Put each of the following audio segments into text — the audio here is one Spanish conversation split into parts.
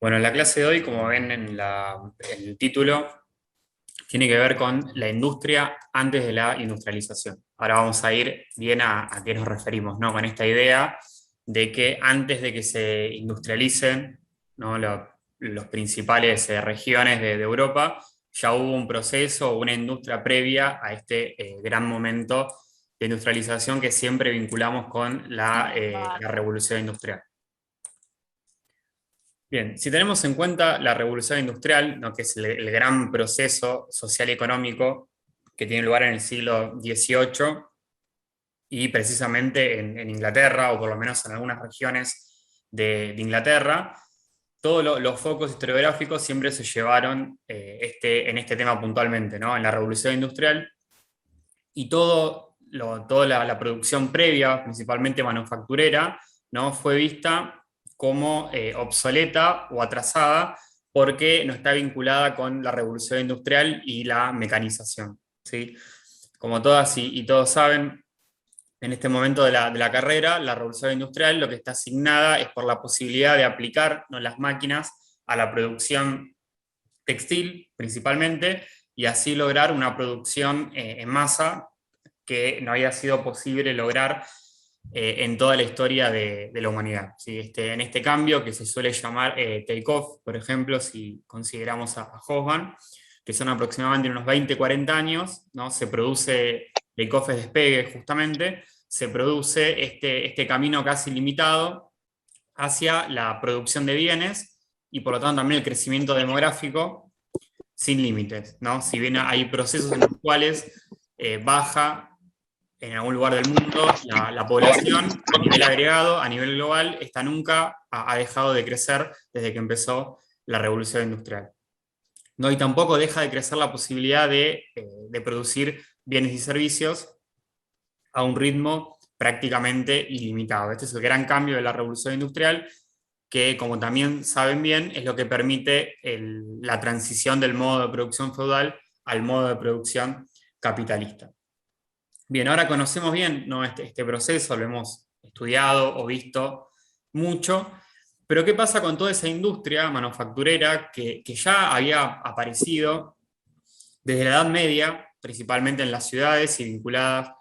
Bueno, la clase de hoy, como ven en el título, tiene que ver con la industria antes de la industrialización. Ahora vamos a ir bien a qué nos referimos, ¿no? Con esta idea de que antes de que se industrialicen, ¿no? Los principales regiones de Europa, ya hubo un proceso, una industria previa a este gran momento de industrialización que siempre vinculamos con la revolución industrial. Bien, si tenemos en cuenta la revolución industrial, ¿no? Que es el gran proceso social y económico que tiene lugar en el siglo XVIII y precisamente en Inglaterra, o por lo menos en algunas regiones de Inglaterra, todos los focos historiográficos siempre se llevaron en este tema puntualmente, ¿no? En la revolución industrial, y toda la producción previa, principalmente manufacturera, ¿no? Fue vista como obsoleta o atrasada porque no está vinculada con la revolución industrial y la mecanización, ¿sí? Como todas y todos saben, en este momento de la carrera, la revolución industrial lo que está asignada es por la posibilidad de aplicar, ¿no? Las máquinas a la producción textil principalmente, y así lograr una producción en masa que no había sido posible lograr en toda la historia de la humanidad. ¿Sí? En este cambio que se suele llamar take-off, por ejemplo, si consideramos a Hobsbawm, que son aproximadamente unos 20, 40 años, ¿no? Se produce, take-off es despegue justamente, se produce este camino casi limitado hacia la producción de bienes y por lo tanto también el crecimiento demográfico sin límites, ¿no? Si bien hay procesos en los cuales baja en algún lugar del mundo la población a nivel agregado, a nivel global, esta nunca ha dejado de crecer desde que empezó la revolución industrial. ¿No? Y tampoco deja de crecer la posibilidad de producir bienes y servicios a un ritmo prácticamente ilimitado. Este es el gran cambio de la revolución industrial, que como también saben bien, es lo que permite la transición del modo de producción feudal al modo de producción capitalista. Bien, ahora conocemos bien, ¿no? Este proceso, lo hemos estudiado o visto mucho, pero ¿qué pasa con toda esa industria manufacturera que ya había aparecido desde la Edad Media, principalmente en las ciudades y vinculadas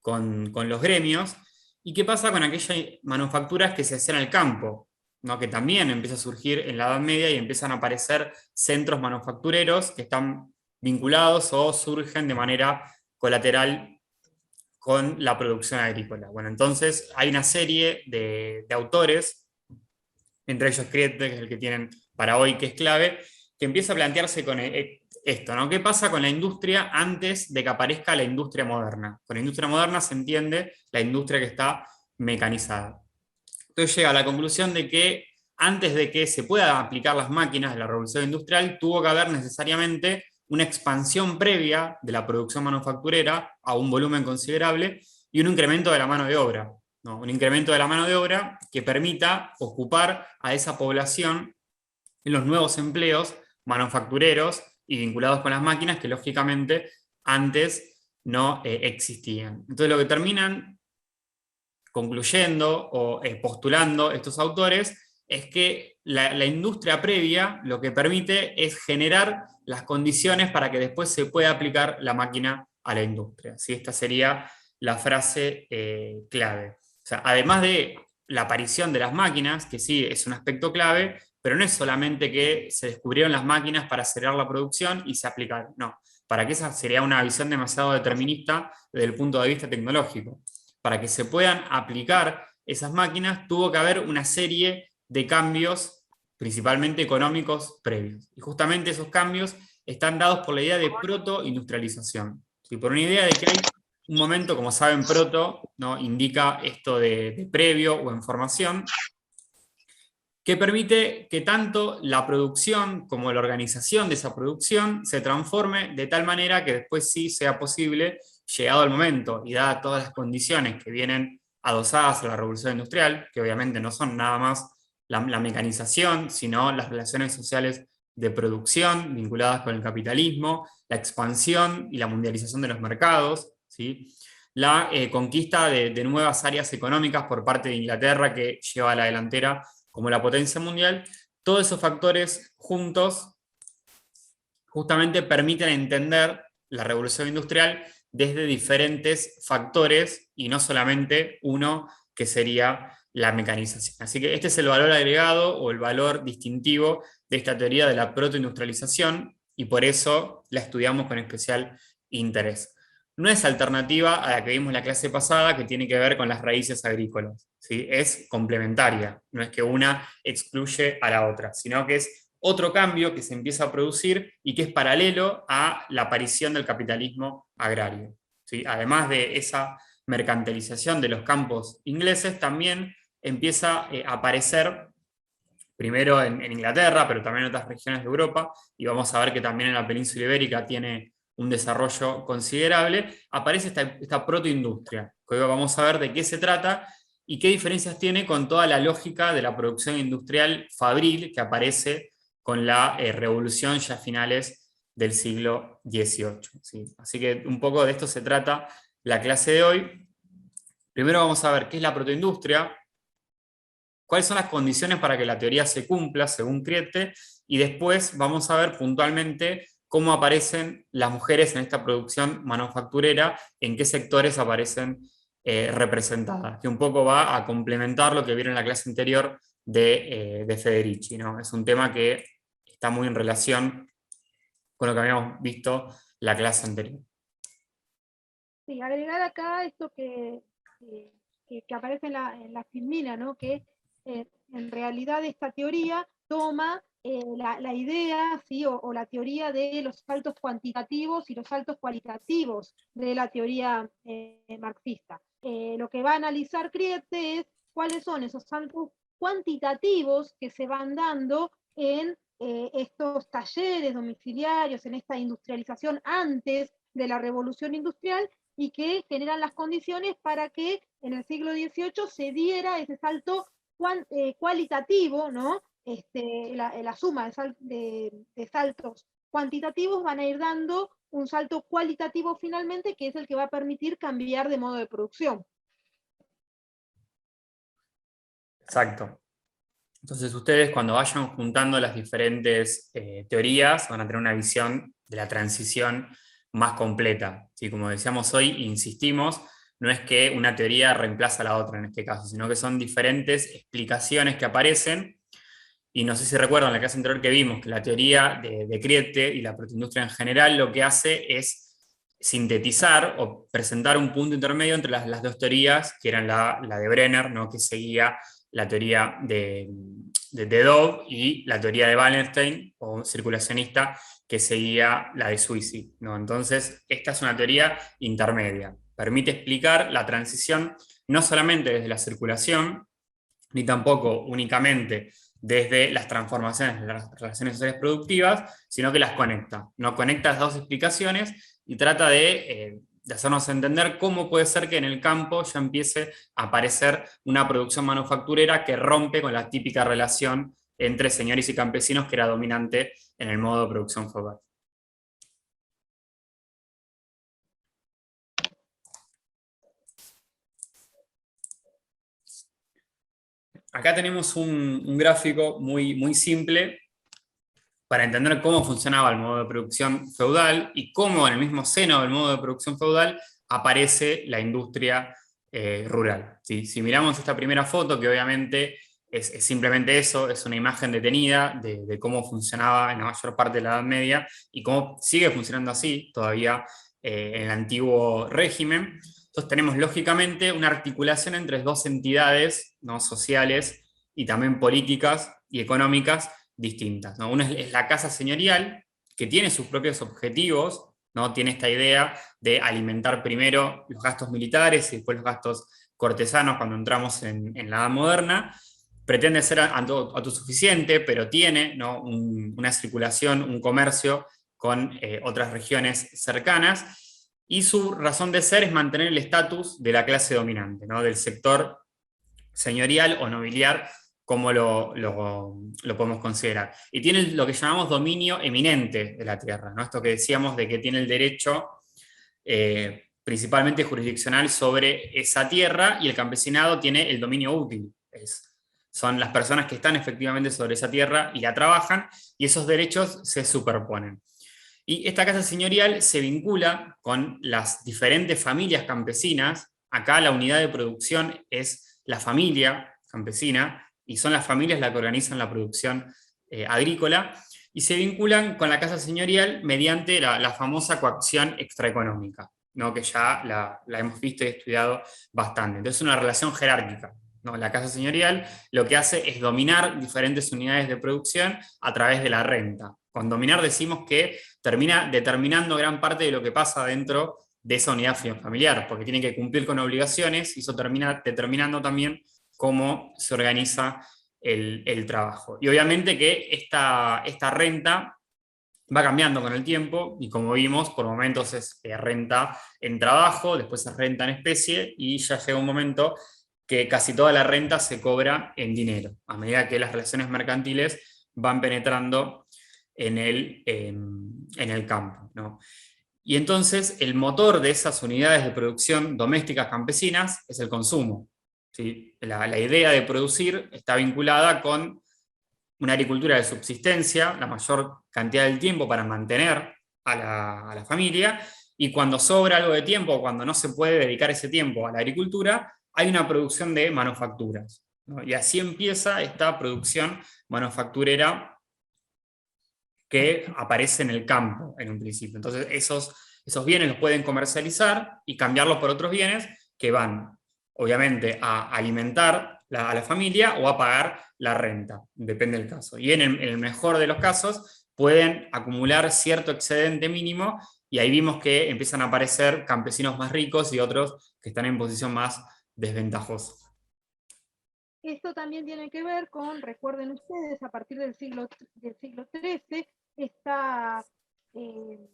con los gremios? ¿Y qué pasa con aquellas manufacturas que se hacían al campo, ¿no? Que también empieza a surgir en la Edad Media y empiezan a aparecer centros manufactureros que están vinculados o surgen de manera colateral con la producción agrícola. Bueno, entonces hay una serie de autores, entre ellos Kriete, que es el que tienen para hoy, que es clave, que empieza a plantearse con esto, ¿no? ¿Qué pasa con la industria antes de que aparezca la industria moderna? Con la industria moderna se entiende la industria que está mecanizada. Entonces llega a la conclusión de que antes de que se puedan aplicar las máquinas de la revolución industrial, tuvo que haber necesariamente una expansión previa de la producción manufacturera a un volumen considerable y un incremento de la mano de obra, ¿no? Un incremento de la mano de obra que permita ocupar a esa población en los nuevos empleos manufactureros y vinculados con las máquinas que lógicamente antes no existían. Entonces lo que terminan concluyendo o postulando estos autores es que la industria previa lo que permite es generar las condiciones para que después se pueda aplicar la máquina a la industria. ¿Sí? Esta sería la frase clave. O sea, además de la aparición de las máquinas, que sí es un aspecto clave, pero no es solamente que se descubrieron las máquinas para acelerar la producción y se aplicaron, no. Para que esa sería una visión demasiado determinista desde el punto de vista tecnológico. Para que se puedan aplicar esas máquinas, tuvo que haber una serie de cambios, principalmente económicos, previos. Y justamente esos cambios están dados por la idea de proto-industrialización. ¿Sí? Por una idea de que hay un momento, como saben, proto, ¿no? Indica esto de previo o en formación, que permite que tanto la producción como la organización de esa producción se transforme de tal manera que después sí sea posible, llegado el momento y dadas todas las condiciones que vienen adosadas a la revolución industrial, que obviamente no son nada más la mecanización, sino las relaciones sociales de producción vinculadas con el capitalismo, la expansión y la mundialización de los mercados, ¿sí? La conquista de nuevas áreas económicas por parte de Inglaterra, que lleva a la delantera como la potencia mundial, todos esos factores juntos justamente permiten entender la revolución industrial desde diferentes factores y no solamente uno que sería la mecanización. Así que este es el valor agregado o el valor distintivo de esta teoría de la protoindustrialización y por eso la estudiamos con especial interés. No es alternativa a la que vimos en la clase pasada, que tiene que ver con las raíces agrícolas, ¿sí? Es complementaria, no es que una excluye a la otra, sino que es otro cambio que se empieza a producir y que es paralelo a la aparición del capitalismo agrario, ¿sí? Además de esa mercantilización de los campos ingleses, también empieza a aparecer primero en Inglaterra, pero también en otras regiones de Europa, y vamos a ver que también en la península ibérica tiene un desarrollo considerable, aparece esta protoindustria, que hoy vamos a ver de qué se trata y qué diferencias tiene con toda la lógica de la producción industrial fabril que aparece con la revolución ya a finales del siglo XVIII. ¿Sí? Así que un poco de esto se trata la clase de hoy. Primero vamos a ver qué es la protoindustria, cuáles son las condiciones para que la teoría se cumpla según Kriete, y después vamos a ver puntualmente cómo aparecen las mujeres en esta producción manufacturera, en qué sectores aparecen representadas, que un poco va a complementar lo que vieron en la clase anterior de Federici, ¿no? Es un tema que está muy en relación con lo que habíamos visto la clase anterior. Sí, agregar acá esto que aparece en la filmina, ¿no? Que en realidad esta teoría toma la idea, ¿sí? O la teoría de los saltos cuantitativos y los saltos cualitativos de la teoría marxista. Lo que va a analizar Kriete es cuáles son esos saltos cuantitativos que se van dando en estos talleres domiciliarios, en esta industrialización antes de la revolución industrial, y que generan las condiciones para que en el siglo XVIII se diera ese salto cualitativo, ¿no? La suma de saltos cuantitativos van a ir dando un salto cualitativo finalmente, que es el que va a permitir cambiar de modo de producción. Exacto. Entonces ustedes cuando vayan juntando las diferentes teorías van a tener una visión de la transición más completa. ¿Sí? Como decíamos hoy, insistimos, no es que una teoría reemplaza a la otra en este caso, sino que son diferentes explicaciones que aparecen. Y no sé si recuerdan la clase anterior que vimos, que la teoría de Kriete y la protoindustria en general lo que hace es sintetizar o presentar un punto intermedio entre las dos teorías, que eran la de Brenner, ¿no? Que seguía la teoría de Dove y la teoría de Wallenstein, o circulacionista, que seguía la de Suisi, ¿no? Entonces, esta es una teoría intermedia. Permite explicar la transición no solamente desde la circulación, ni tampoco únicamente desde las transformaciones de las relaciones sociales productivas, sino que las conecta. No conecta las dos explicaciones y trata de hacernos entender cómo puede ser que en el campo ya empiece a aparecer una producción manufacturera que rompe con la típica relación entre señores y campesinos que era dominante en el modo de producción feudal. Acá tenemos un gráfico muy simple para entender cómo funcionaba el modo de producción feudal y cómo en el mismo seno del modo de producción feudal aparece la industria rural. ¿Sí? Si miramos esta primera foto, que obviamente es simplemente eso, es una imagen detenida de cómo funcionaba en la mayor parte de la Edad Media y cómo sigue funcionando así todavía en el antiguo régimen. Entonces tenemos lógicamente una articulación entre dos entidades, ¿no? Sociales y también políticas y económicas distintas, ¿no? Una es la casa señorial, que tiene sus propios objetivos, ¿no? Tiene esta idea de alimentar primero los gastos militares y después los gastos cortesanos cuando entramos en la Edad Moderna. Pretende ser autosuficiente, pero tiene, ¿no? Una circulación, un comercio con otras regiones cercanas, y su razón de ser es mantener el estatus de la clase dominante, ¿no? Del sector señorial o nobiliar, como lo podemos considerar. Y tiene lo que llamamos dominio eminente de la tierra, ¿no? Esto que decíamos de que tiene el derecho principalmente jurisdiccional sobre esa tierra, y el campesinado tiene el dominio útil. son las personas que están efectivamente sobre esa tierra y la trabajan, y esos derechos se superponen. Y esta casa señorial se vincula con las diferentes familias campesinas. Acá la unidad de producción es la familia campesina, y son las familias las que organizan la producción agrícola, y se vinculan con la casa señorial mediante la famosa coacción extraeconómica, ¿no? Que ya la hemos visto y estudiado bastante. Entonces es una relación jerárquica, ¿no? La casa señorial lo que hace es dominar diferentes unidades de producción a través de la renta. Con dominar decimos que termina determinando gran parte de lo que pasa dentro de esa unidad familiar, porque tiene que cumplir con obligaciones, y eso termina determinando también cómo se organiza el trabajo. Y obviamente que esta renta va cambiando con el tiempo, y como vimos, por momentos es renta en trabajo, después es renta en especie, y ya llega un momento que casi toda la renta se cobra en dinero, a medida que las relaciones mercantiles van penetrando en el campo, ¿no? Y entonces el motor de esas unidades de producción domésticas campesinas es el consumo, ¿sí? La idea de producir está vinculada con una agricultura de subsistencia, la mayor cantidad del tiempo para mantener a la familia, y cuando sobra algo de tiempo, cuando no se puede dedicar ese tiempo a la agricultura, hay una producción de manufacturas, ¿no? Y así empieza esta producción manufacturera que aparece en el campo en un principio. Entonces esos bienes los pueden comercializar y cambiarlos por otros bienes que van, obviamente, a alimentar a la familia o a pagar la renta, depende del caso. Y en el mejor de los casos pueden acumular cierto excedente mínimo, y ahí vimos que empiezan a aparecer campesinos más ricos y otros que están en posición más desventajosa. Esto también tiene que ver con, recuerden ustedes, a partir del siglo XIII, eh,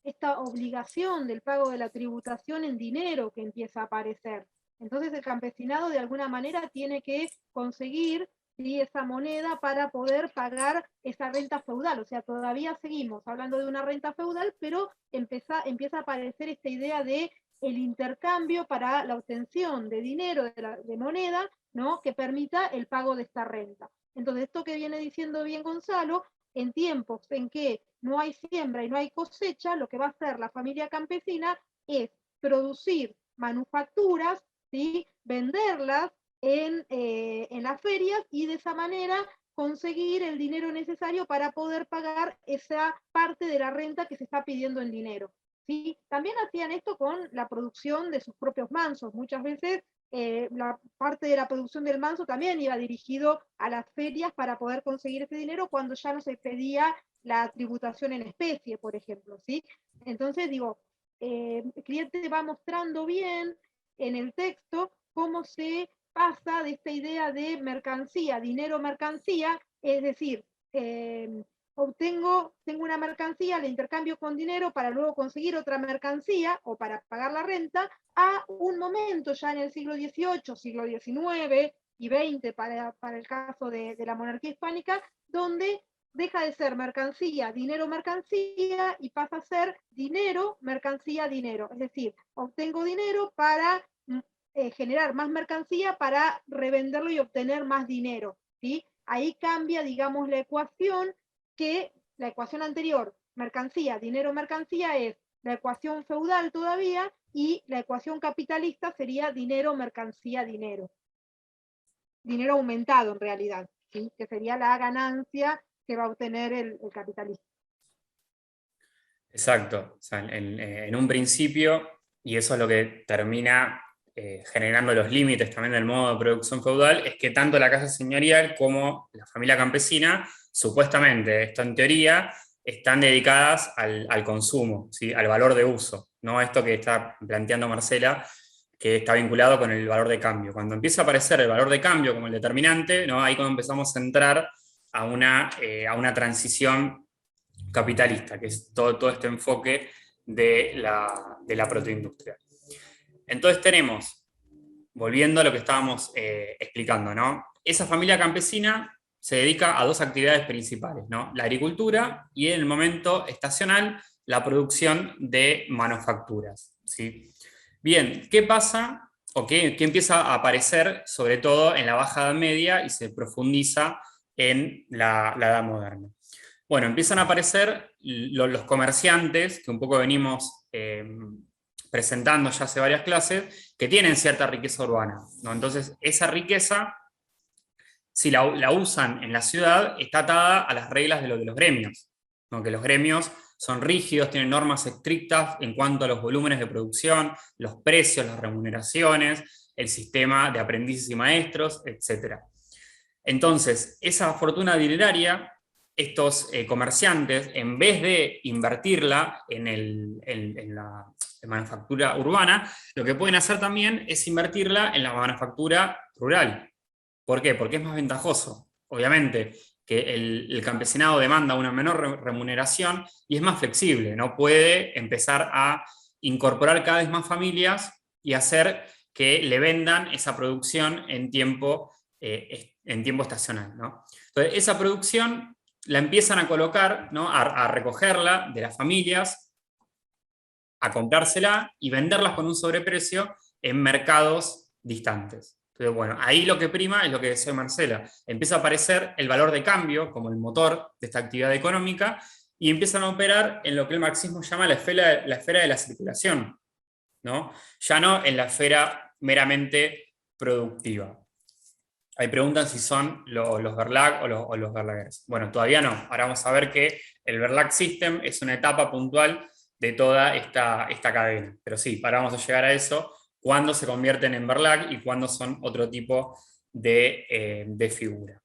esta obligación del pago de la tributación en dinero que empieza a aparecer. Entonces el campesinado de alguna manera tiene que conseguir, ¿sí?, esa moneda para poder pagar esa renta feudal. O sea, todavía seguimos hablando de una renta feudal, pero empieza a aparecer esta idea de el intercambio para la obtención de dinero, de moneda, ¿no?, que permita el pago de esta renta. Entonces, esto que viene diciendo bien Gonzalo, en tiempos en que no hay siembra y no hay cosecha, lo que va a hacer la familia campesina es producir manufacturas, ¿sí?, venderlas en las ferias, y de esa manera conseguir el dinero necesario para poder pagar esa parte de la renta que se está pidiendo en dinero, ¿sí? También hacían esto con la producción de sus propios mansos. Muchas veces la parte de la producción del manso también iba dirigido a las ferias para poder conseguir ese dinero cuando ya no se pedía la tributación en especie, por ejemplo, ¿sí? Entonces, digo, el cliente va mostrando bien en el texto cómo se pasa de esta idea de mercancía, dinero mercancía, es decir, tengo una mercancía, la intercambio con dinero para luego conseguir otra mercancía o para pagar la renta, a un momento ya en el siglo XVIII, siglo XIX y XX para el caso de la monarquía hispánica, donde deja de ser mercancía, dinero, mercancía, y pasa a ser dinero, mercancía, dinero. Es decir, obtengo dinero para generar más mercancía para revenderlo y obtener más dinero, ¿sí? Ahí cambia, digamos, la ecuación, que la ecuación anterior, mercancía, dinero, mercancía, es la ecuación feudal todavía, y la ecuación capitalista sería dinero, mercancía, dinero. Dinero aumentado en realidad, ¿sí?, que sería la ganancia que va a obtener el capitalista. Exacto. O sea, en un principio, y eso es lo que termina generando los límites también del modo de producción feudal, es que tanto la casa señorial como la familia campesina, supuestamente, esto en teoría, están dedicadas al consumo, ¿sí?, al valor de uso, ¿no? Esto que está planteando Marcela, que está vinculado con el valor de cambio. Cuando empieza a aparecer el valor de cambio como el determinante, ¿no?, ahí cuando empezamos a entrar a una transición capitalista, que es todo este enfoque de la protoindustria. Entonces tenemos, volviendo a lo que estábamos explicando, ¿no?, esa familia campesina se dedica a dos actividades principales, ¿no?, la agricultura y, en el momento estacional, la producción de manufacturas, ¿sí? Bien, ¿qué pasa o que empieza a aparecer sobre todo en la Baja Edad Media y se profundiza en la Edad Moderna. Bueno, empiezan a aparecer los comerciantes, que un poco venimos presentando ya hace varias clases, que tienen cierta riqueza urbana, ¿no? Entonces, esa riqueza, si la usan en la ciudad, está atada a las reglas de los gremios, ¿no? Que los gremios son rígidos, tienen normas estrictas en cuanto a los volúmenes de producción, los precios, las remuneraciones, el sistema de aprendices y maestros, etc. Entonces, esa fortuna dineraria, estos comerciantes, en vez de invertirla en la manufactura urbana, lo que pueden hacer también es invertirla en la manufactura rural. ¿Por qué? Porque es más ventajoso. Obviamente que el campesinado demanda una menor remuneración y es más flexible, ¿no? Puede empezar a incorporar cada vez más familias y hacer que le vendan esa producción en tiempo estacional, ¿no? Entonces, esa producción la empiezan a colocar, ¿no? a recogerla de las familias, a comprársela y venderlas con un sobreprecio en mercados distantes. Entonces, bueno, ahí lo que prima es lo que decía Marcela. Empieza a aparecer el valor de cambio como el motor de esta actividad económica y empiezan a operar en lo que el marxismo llama la esfera de la circulación, ¿no? Ya no en la esfera meramente productiva. Ahí preguntan si son los Verlag o los Verlaguers. Bueno, todavía no. Ahora vamos a ver que el Verlag System es una etapa puntual de toda esta cadena. Pero sí, ahora vamos a llegar a eso, cuándo se convierten en Verlag y cuándo son otro tipo de figura.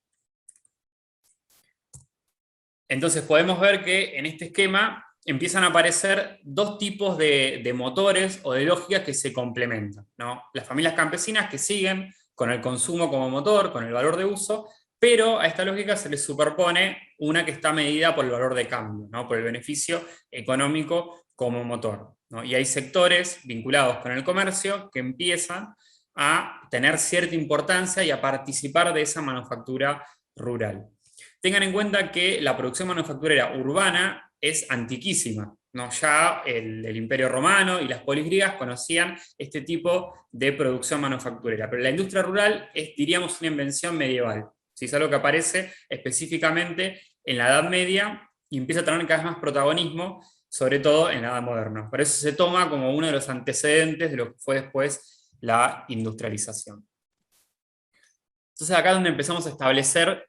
Entonces podemos ver que en este esquema empiezan a aparecer dos tipos de motores o de lógicas que se complementan, ¿no? Las familias campesinas que siguen con el consumo como motor, con el valor de uso, pero a esta lógica se le superpone una que está medida por el valor de cambio, ¿no? Por el beneficio económico como motor, ¿no? Y hay sectores vinculados con el comercio que empiezan a tener cierta importancia y a participar de esa manufactura rural. Tengan en cuenta que la producción manufacturera urbana es antiquísima, ¿no? Ya el Imperio Romano y las polis griegas conocían este tipo de producción manufacturera, pero la industria rural es, diríamos, una invención medieval. ¿Sí? Es algo que aparece específicamente en la Edad Media y empieza a tener cada vez más protagonismo, sobre todo en la Edad Moderna. Por eso se toma como uno de los antecedentes de lo que fue después la industrialización. Entonces acá es donde empezamos a establecer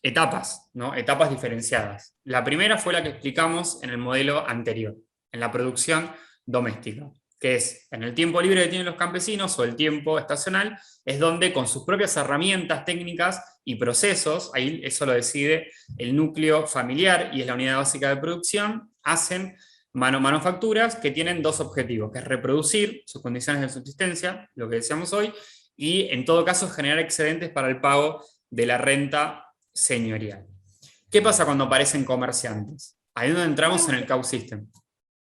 etapas, ¿no? Etapas diferenciadas. La primera fue la que explicamos en el modelo anterior, en la producción doméstica, que es en el tiempo libre que tienen los campesinos o el tiempo estacional, es donde con sus propias herramientas técnicas y procesos, ahí eso lo decide el núcleo familiar y es la unidad básica de producción, hacen manufacturas que tienen dos objetivos, que es reproducir sus condiciones de subsistencia, lo que decíamos hoy, y en todo caso generar excedentes para el pago de la renta señorial. ¿Qué pasa cuando aparecen comerciantes? Ahí es donde entramos en el cow system.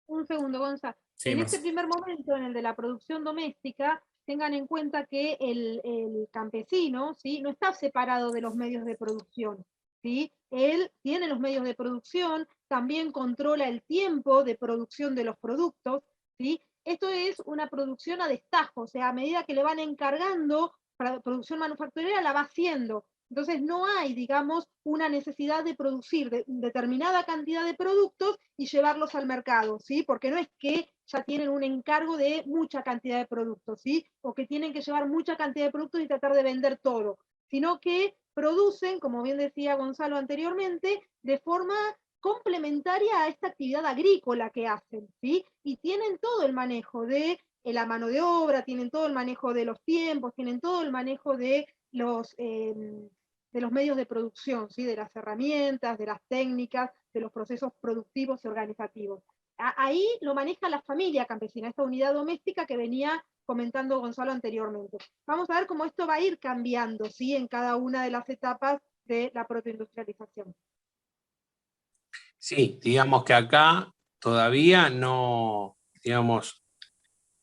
Un segundo, Gonzalo. Sí, en este primer momento, en el de la producción doméstica, tengan en cuenta que el campesino, ¿sí? No está separado de los medios de producción, ¿sí? Él tiene los medios de producción, también controla el tiempo de producción de los productos, ¿sí? Esto es una producción a destajo, o sea, a medida que le van encargando para producción manufacturera, la va haciendo. Entonces no hay, digamos, una necesidad de producir determinada cantidad de productos y llevarlos al mercado, ¿sí? Porque no es que ya tienen un encargo de mucha cantidad de productos, ¿sí? O que tienen que llevar mucha cantidad de productos y tratar de vender todo, sino que producen, como bien decía Gonzalo anteriormente, de forma complementaria a esta actividad agrícola que hacen, ¿sí? Y tienen todo el manejo de la mano de obra, tienen todo el manejo de los tiempos, tienen todo el manejo de los medios de producción, ¿sí? De las herramientas, de las técnicas, de los procesos productivos y organizativos. Ahí lo maneja la familia campesina, esta unidad doméstica que venía comentando Gonzalo anteriormente. Vamos a ver cómo esto va a ir cambiando, ¿sí? En cada una de las etapas de la protoindustrialización. Sí, digamos que acá todavía no, digamos,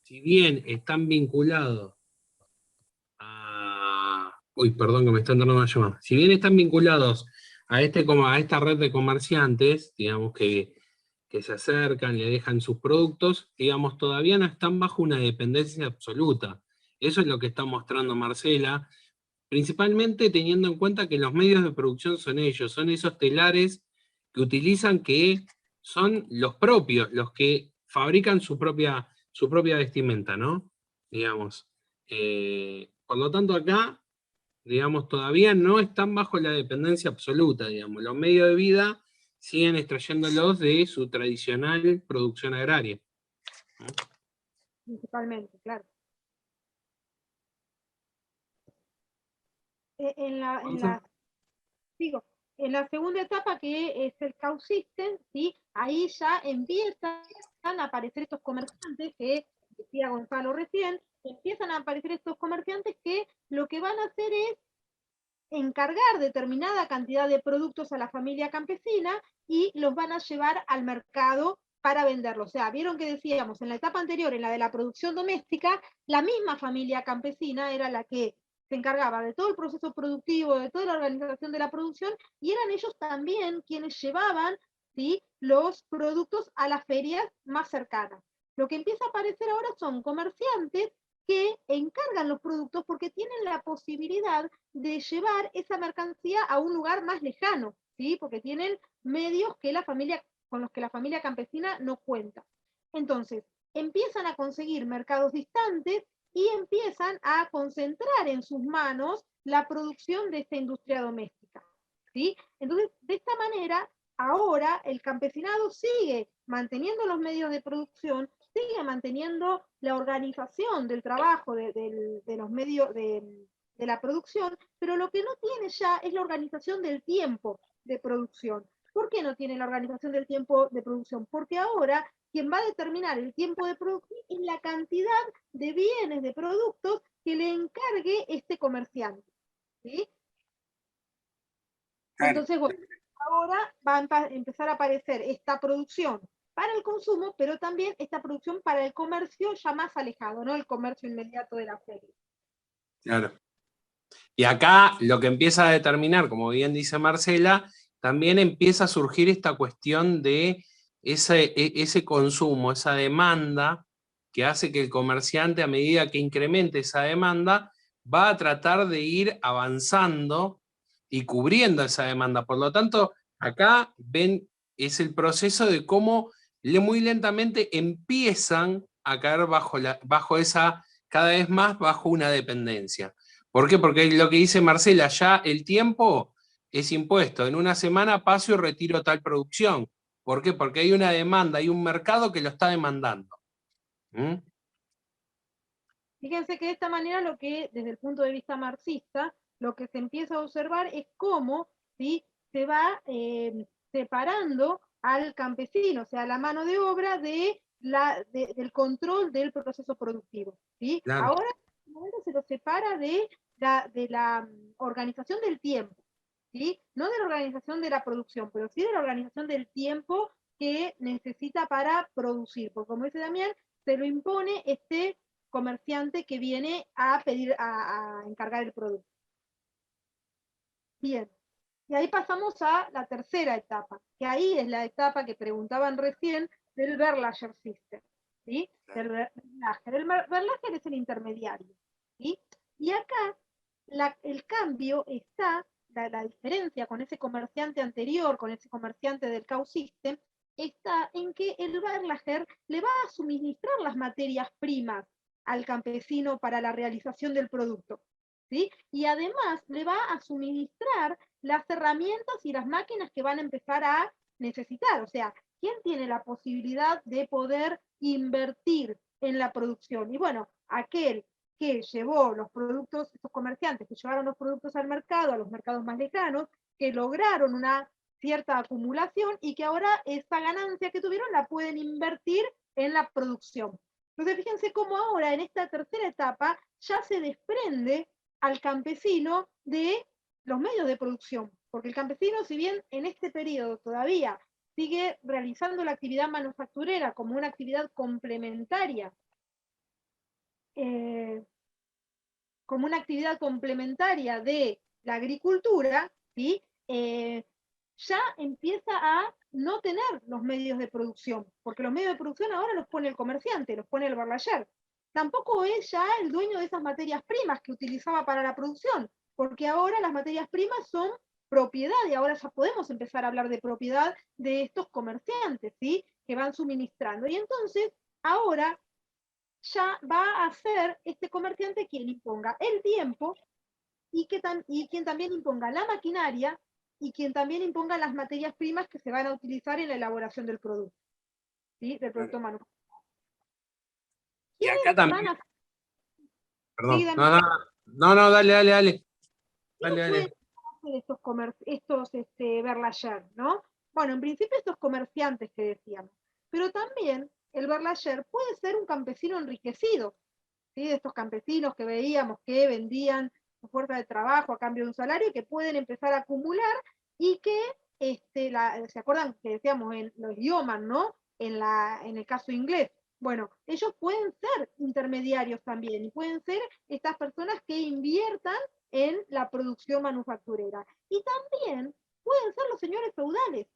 si bien están vinculados a... Uy, perdón que me están dando una llamada. Si bien están vinculados a esta red de comerciantes, digamos que se acercan, le dejan sus productos, digamos, todavía no están bajo una dependencia absoluta. Eso es lo que está mostrando Marcela, principalmente teniendo en cuenta que los medios de producción son ellos, son esos telares que utilizan, que son los propios, los que fabrican su propia vestimenta, ¿no? Digamos. Por lo tanto, acá, digamos, todavía no están bajo la dependencia absoluta, digamos. Los medios de vida siguen extrayéndolos de su tradicional producción agraria. Principalmente, claro. Digo, en la segunda etapa, que es el cow system, ¿sí? Ahí ya empiezan a aparecer estos comerciantes que decía Gonzalo recién, empiezan a aparecer estos comerciantes que lo que van a hacer es encargar determinada cantidad de productos a la familia campesina y los van a llevar al mercado para venderlos. O sea, vieron que decíamos en la etapa anterior, en la de la producción doméstica, la misma familia campesina era la que se encargaba de todo el proceso productivo, de toda la organización de la producción, y eran ellos también quienes llevaban, ¿sí?, los productos a las ferias más cercanas. Lo que empieza a aparecer ahora son comerciantes que encargan los productos porque tienen la posibilidad de llevar esa mercancía a un lugar más lejano, ¿sí? Porque tienen medios que con los que la familia campesina no cuenta. Entonces, empiezan a conseguir mercados distantes y empiezan a concentrar en sus manos la producción de esta industria doméstica, ¿sí? Entonces, de esta manera, ahora el campesinado sigue manteniendo los medios de producción, sigue manteniendo la organización del trabajo de los medios de la producción, pero lo que no tiene ya es la organización del tiempo de producción. ¿Por qué no tiene la organización del tiempo de producción? Porque ahora quien va a determinar el tiempo de producción es la cantidad de bienes, de productos que le encargue este comerciante, ¿sí? Entonces, bueno, ahora va a empezar a aparecer esta producción para el consumo, pero también esta producción para el comercio ya más alejado, ¿no? El comercio inmediato de la feria. Claro. Y acá lo que empieza a determinar, como bien dice Marcela, también empieza a surgir esta cuestión de ese consumo, esa demanda, que hace que el comerciante, a medida que incremente esa demanda, va a tratar de ir avanzando y cubriendo esa demanda. Por lo tanto, acá ven, es el proceso de cómo muy lentamente empiezan a caer bajo esa, cada vez más bajo una dependencia. ¿Por qué? Porque lo que dice Marcela, ya el tiempo es impuesto. En una semana paso y retiro tal producción. ¿Por qué? Porque hay una demanda, hay un mercado que lo está demandando. ¿Mm? Fíjense que de esta manera lo que, desde el punto de vista marxista, lo que se empieza a observar es cómo, ¿sí?, se va separando al campesino, o sea, la mano de obra del control del proceso productivo, ¿sí? Claro. Ahora, en este momento se lo separa de la organización del tiempo, ¿sí? No de la organización de la producción, pero sí de la organización del tiempo que necesita para producir, porque como dice Damián, se lo impone este comerciante que viene a pedir, a encargar el producto. Bien, y ahí pasamos a la tercera etapa, que ahí es la etapa que preguntaban recién del Verlager System, ¿sí? Del Verlager. El Verlager es el intermediario, ¿sí? Y acá el cambio está, la diferencia con ese comerciante anterior, con ese comerciante del Cow System, está en que el Verlager le va a suministrar las materias primas al campesino para la realización del producto, ¿sí? Y además le va a suministrar las herramientas y las máquinas que van a empezar a necesitar. O sea, ¿quién tiene la posibilidad de poder invertir en la producción? Y bueno, aquel que llevó los productos, esos comerciantes que llevaron los productos al mercado, a los mercados más lejanos, que lograron una cierta acumulación y que ahora esa ganancia que tuvieron la pueden invertir en la producción. Entonces, fíjense cómo ahora en esta tercera etapa ya se desprende al campesino de los medios de producción, porque el campesino, si bien en este periodo todavía sigue realizando la actividad manufacturera como una actividad complementaria, de la agricultura, ¿sí? Ya empieza a no tener los medios de producción, porque los medios de producción ahora los pone el comerciante, los pone el Verlager. tampoco es ya el dueño de esas materias primas que utilizaba para la producción, porque ahora las materias primas son propiedad, y ahora ya podemos empezar a hablar de propiedad de estos comerciantes, ¿sí? Que van suministrando. Y entonces, ahora ya va a ser este comerciante quien imponga el tiempo y quien también imponga la maquinaria y quien también imponga las materias primas que se van a utilizar en la elaboración del producto, ¿sí? Del producto manufacturado. Y acá también, Van a, perdón, sí, no, no, no, no, dale, dale, dale. Dale, pueden dale. hacer estos Berlayer, ¿no? Bueno, en principio estos comerciantes que decíamos, pero también el Berlayer puede ser un campesino enriquecido, ¿sí? De estos campesinos que veíamos que vendían su fuerza de trabajo a cambio de un salario y que pueden empezar a acumular y que, ¿se acuerdan que decíamos en los idiomas, ¿no? En el caso inglés. Bueno, ellos pueden ser intermediarios también y pueden ser estas personas que inviertan en la producción manufacturera. Y también pueden ser los señores feudales.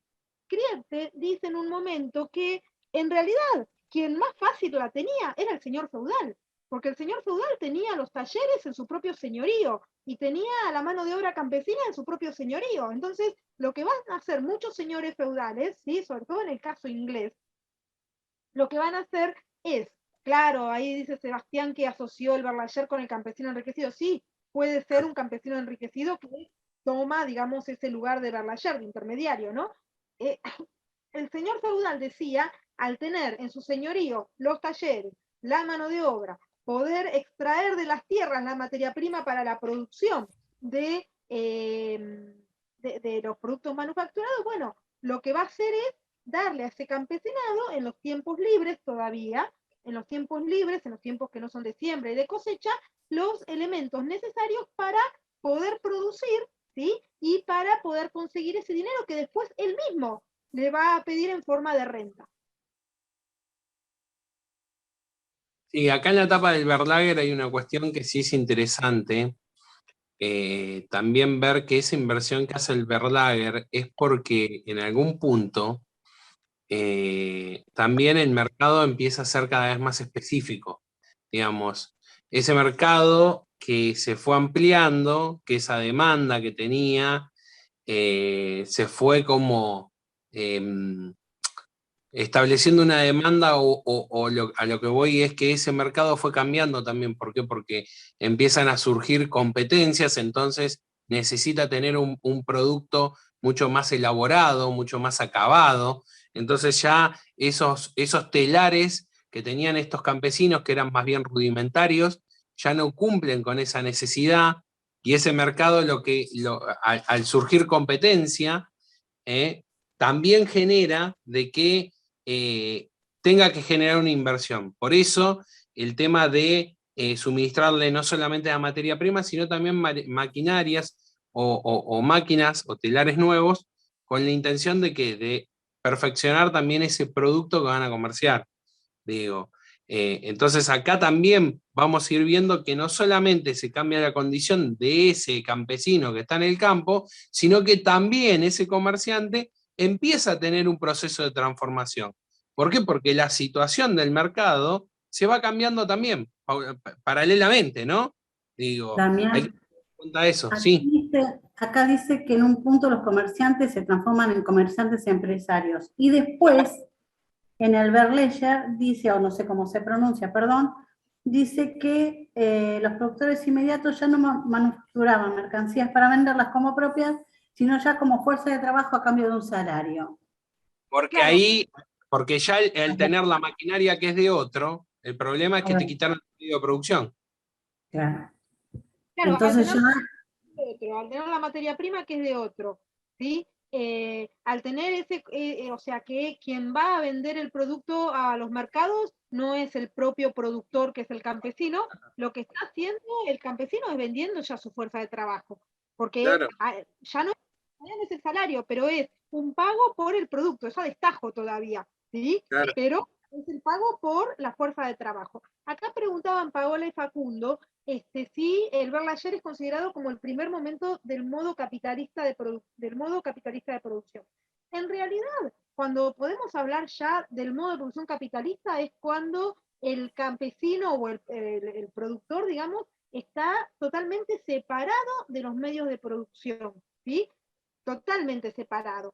Kriepke dice en un momento que en realidad quien más fácil la tenía era el señor feudal, porque el señor feudal tenía los talleres en su propio señorío y tenía la mano de obra campesina en su propio señorío. Entonces, lo que van a hacer muchos señores feudales, ¿sí? Sobre todo en el caso inglés, lo que van a hacer es, claro, ahí dice Sebastián que asoció el Berlayer con el campesino enriquecido, sí, puede ser un campesino enriquecido que toma, digamos, ese lugar de Berlayer, de intermediario, ¿no? El señor feudal decía, al tener en su señorío los talleres, la mano de obra, poder extraer de las tierras la materia prima para la producción de los productos manufacturados, bueno, lo que va a hacer es darle a ese campesinado en los tiempos libres todavía, en los tiempos libres, en los tiempos que no son de siembra y de cosecha, los elementos necesarios para poder producir, ¿sí? Y para poder conseguir ese dinero que después él mismo le va a pedir en forma de renta. Sí, acá en la etapa del Verlager hay una cuestión que sí es interesante. También ver que esa inversión que hace el Verlager es porque en algún punto también el mercado empieza a ser cada vez más específico. Digamos, ese mercado que se fue ampliando, que esa demanda que tenía, se fue como estableciendo una demanda a lo que voy es que ese mercado fue cambiando también. ¿Por qué? Porque empiezan a surgir competencias, entonces necesita tener un producto mucho más elaborado, mucho más acabado. Entonces ya esos telares que tenían estos campesinos, que eran más bien rudimentarios, ya no cumplen con esa necesidad, y ese mercado al surgir competencia, también genera de que tenga que generar una inversión. Por eso el tema de suministrarle no solamente la materia prima, sino también maquinarias o máquinas o telares nuevos, con la intención de perfeccionar también ese producto que van a comerciar. Digo, entonces acá también vamos a ir viendo que no solamente se cambia la condición de ese campesino que está en el campo, sino que también ese comerciante empieza a tener un proceso de transformación. ¿Por qué? Porque la situación del mercado se va cambiando también, paralelamente, ¿no? Digo, hay que Damián, tener en cuenta eso, sí. acá dice que en un punto los comerciantes se transforman en comerciantes empresarios y después en el Berlayer dice, o no sé cómo se pronuncia, perdón, dice que los productores inmediatos ya no manufacturaban mercancías para venderlas como propias, sino ya como fuerza de trabajo a cambio de un salario. Porque Claro, porque ya el tener la maquinaria que es de otro, el problema es que te quitaron el medio de producción. Claro. claro, Entonces ya... al tener la materia prima que es de otro, ¿sí? Al tener o sea que quien va a vender el producto a los mercados no es el propio productor que es el campesino, lo que está haciendo el campesino es vendiendo ya su fuerza de trabajo, porque Claro. ya no es el salario, pero es un pago por el producto, es a destajo todavía, ¿sí? Claro. Pero es el pago por la fuerza de trabajo. Acá preguntaban Paola y Facundo sí, el Berlayer es considerado como el primer momento del modo capitalista de producción. En realidad, cuando podemos hablar ya del modo de producción capitalista es cuando el campesino o el productor, digamos, está totalmente separado de los medios de producción, ¿sí? Totalmente separado.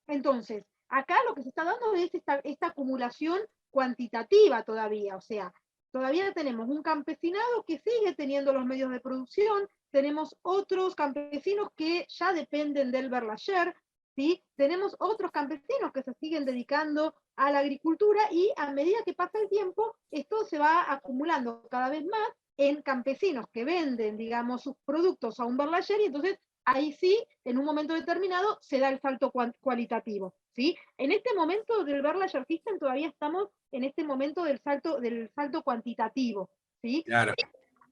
Entonces, acá lo que se está dando es esta acumulación cuantitativa todavía, o sea, todavía tenemos un campesinado que sigue teniendo los medios de producción, tenemos otros campesinos que ya dependen del Verlayer, ¿sí? Tenemos otros campesinos que se siguen dedicando a la agricultura y a medida que pasa el tiempo, esto se va acumulando cada vez más en campesinos que venden, digamos, sus productos a un Verlayer y entonces ahí sí, en un momento determinado, se da el salto cualitativo, ¿sí? En este momento del Verlayer System todavía estamos en este momento del salto cuantitativo, ¿sí? Claro.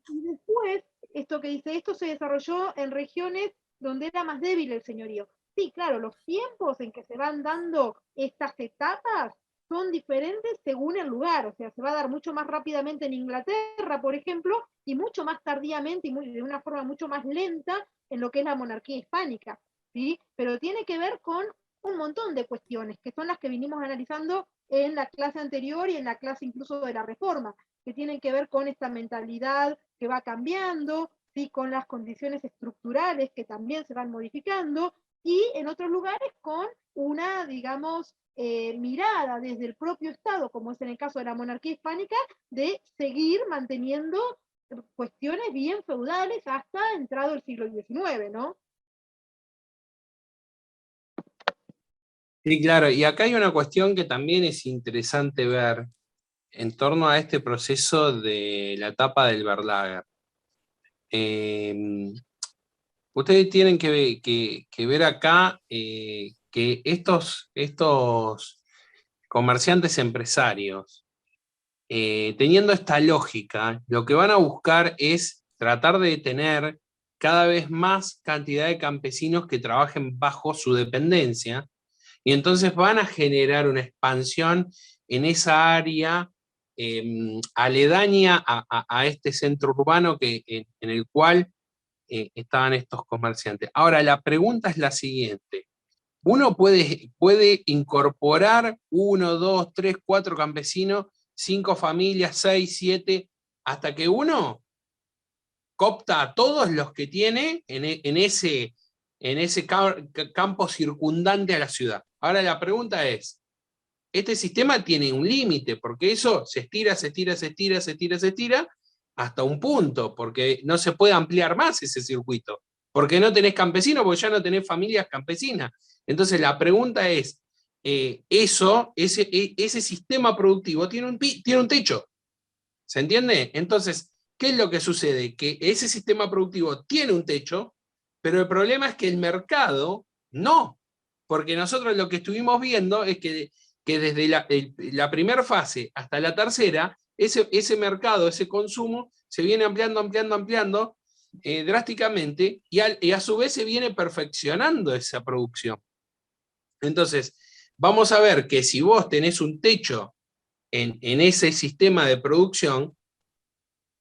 Y después, esto que dice, esto se desarrolló en regiones donde era más débil el señorío. Sí, claro, los tiempos en que se van dando estas etapas son diferentes según el lugar, o sea, se va a dar mucho más rápidamente en Inglaterra, por ejemplo, y mucho más tardíamente y de una forma mucho más lenta en lo que es la monarquía hispánica, ¿sí? Pero tiene que ver con un montón de cuestiones, que son las que vinimos analizando en la clase anterior y en la clase incluso de la Reforma, que tienen que ver con esta mentalidad que va cambiando, ¿sí? Con las condiciones estructurales que también se van modificando, y en otros lugares con una, digamos, mirada desde el propio Estado, como es en el caso de la monarquía hispánica, de seguir manteniendo cuestiones bien feudales hasta entrado el siglo XIX, ¿no? Sí, claro, y acá hay una cuestión que también es interesante ver en torno a este proceso de la etapa del Verlager. Ustedes tienen que ver acá que estos comerciantes empresarios, teniendo esta lógica, lo que van a buscar es tratar de tener cada vez más cantidad de campesinos que trabajen bajo su dependencia, y entonces van a generar una expansión en esa área aledaña a este centro urbano en el cual estaban estos comerciantes. Ahora, la pregunta es la siguiente. Uno puede incorporar 1, 2, 3, 4 campesinos, 5 familias, 6, 7, hasta que uno coopta a todos los que tiene en ese campo circundante a la ciudad. Ahora la pregunta es, este sistema tiene un límite, porque eso se estira hasta un punto, porque no se puede ampliar más ese circuito, porque no tenés campesinos, porque ya no tenés familias campesinas. Entonces la pregunta es, ese sistema productivo tiene un techo, ¿se entiende? Entonces, ¿qué es lo que sucede? Que ese sistema productivo tiene un techo, pero el problema es que el mercado no, porque nosotros lo que estuvimos viendo es que desde la primera fase hasta la tercera, ese mercado, ese consumo, se viene ampliando drásticamente y a su vez se viene perfeccionando esa producción. Entonces, vamos a ver que si vos tenés un techo en ese sistema de producción,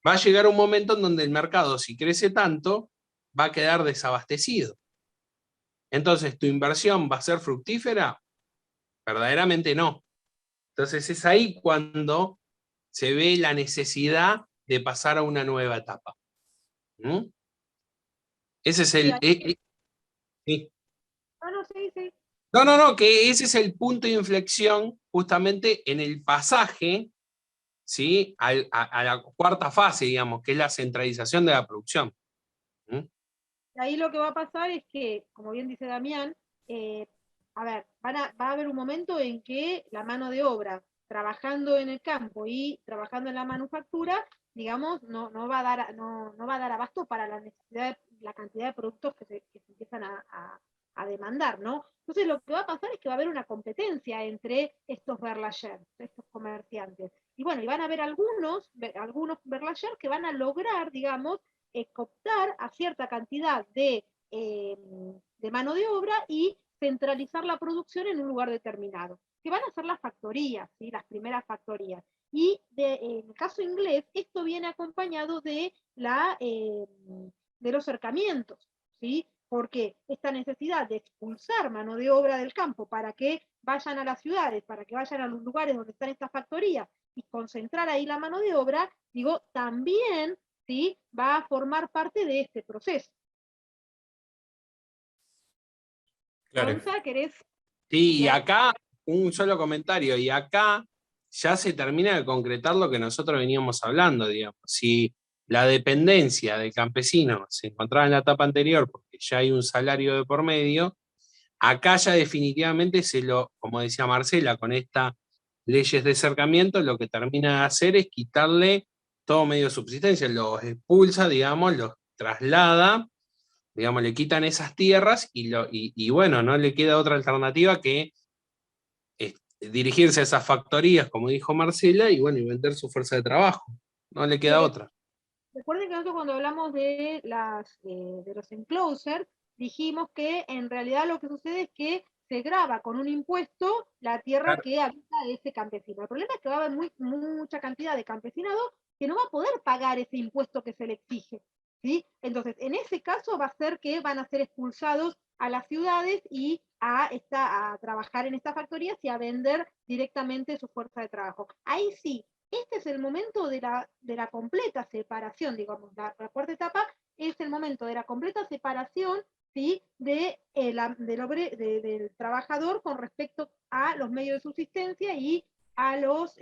va a llegar un momento en donde el mercado, si crece tanto, va a quedar desabastecido. Entonces, ¿tu inversión va a ser fructífera? Verdaderamente no. Entonces es ahí cuando se ve la necesidad de pasar a una nueva etapa. ¿Mm? Ese es el... sí. Sí. No, que ese es el punto de inflexión justamente en el pasaje, ¿sí? a la cuarta fase, digamos, que es la centralización de la producción. ¿Mm? Ahí lo que va a pasar es que, como bien dice Damián, a ver, va a haber un momento en que la mano de obra trabajando en el campo y trabajando en la manufactura, digamos, no va a dar abasto para la cantidad de productos que se empiezan a demandar, ¿no? Entonces lo que va a pasar es que va a haber una competencia entre estos Verlayer, estos comerciantes. Y bueno, y van a haber algunos Verlayer que van a lograr, digamos, cooptar a cierta cantidad de mano de obra y centralizar la producción en un lugar determinado, que van a ser las factorías, ¿sí? Las primeras factorías. Y en el caso inglés, esto viene acompañado de los cercamientos, ¿sí? porque esta necesidad de expulsar mano de obra del campo para que vayan a las ciudades, para que vayan a los lugares donde están estas factorías y concentrar ahí la mano de obra, digo, también, ¿sí?, va a formar parte de este proceso. Claro. Gonza, ¿querés? Sí, y acá, un solo comentario, y acá ya se termina de concretar lo que nosotros veníamos hablando, digamos. Si la dependencia del campesino se encontraba en la etapa anterior, porque ya hay un salario de por medio, acá ya definitivamente como decía Marcela, con estas leyes de cercamiento, lo que termina de hacer es quitarle todo medio de subsistencia, los expulsa, digamos, los traslada, digamos, le quitan esas tierras y bueno, no le queda otra alternativa que dirigirse a esas factorías, como dijo Marcela, y bueno, y vender su fuerza de trabajo. No le queda otra. Recuerden que nosotros cuando hablamos de los enclosures, dijimos que en realidad lo que sucede es que se grava con un impuesto la tierra que habita ese campesino. El problema es que va a haber mucha cantidad de campesinado que no va a poder pagar ese impuesto que se le exige, ¿sí? Entonces, en ese caso va a ser que van a ser expulsados a las ciudades y a trabajar en estas factorías y a vender directamente su fuerza de trabajo. Ahí sí, este es el momento de la completa separación, digamos, la cuarta etapa es el momento de la completa separación, ¿sí?, del trabajador con respecto a los medios de subsistencia y a los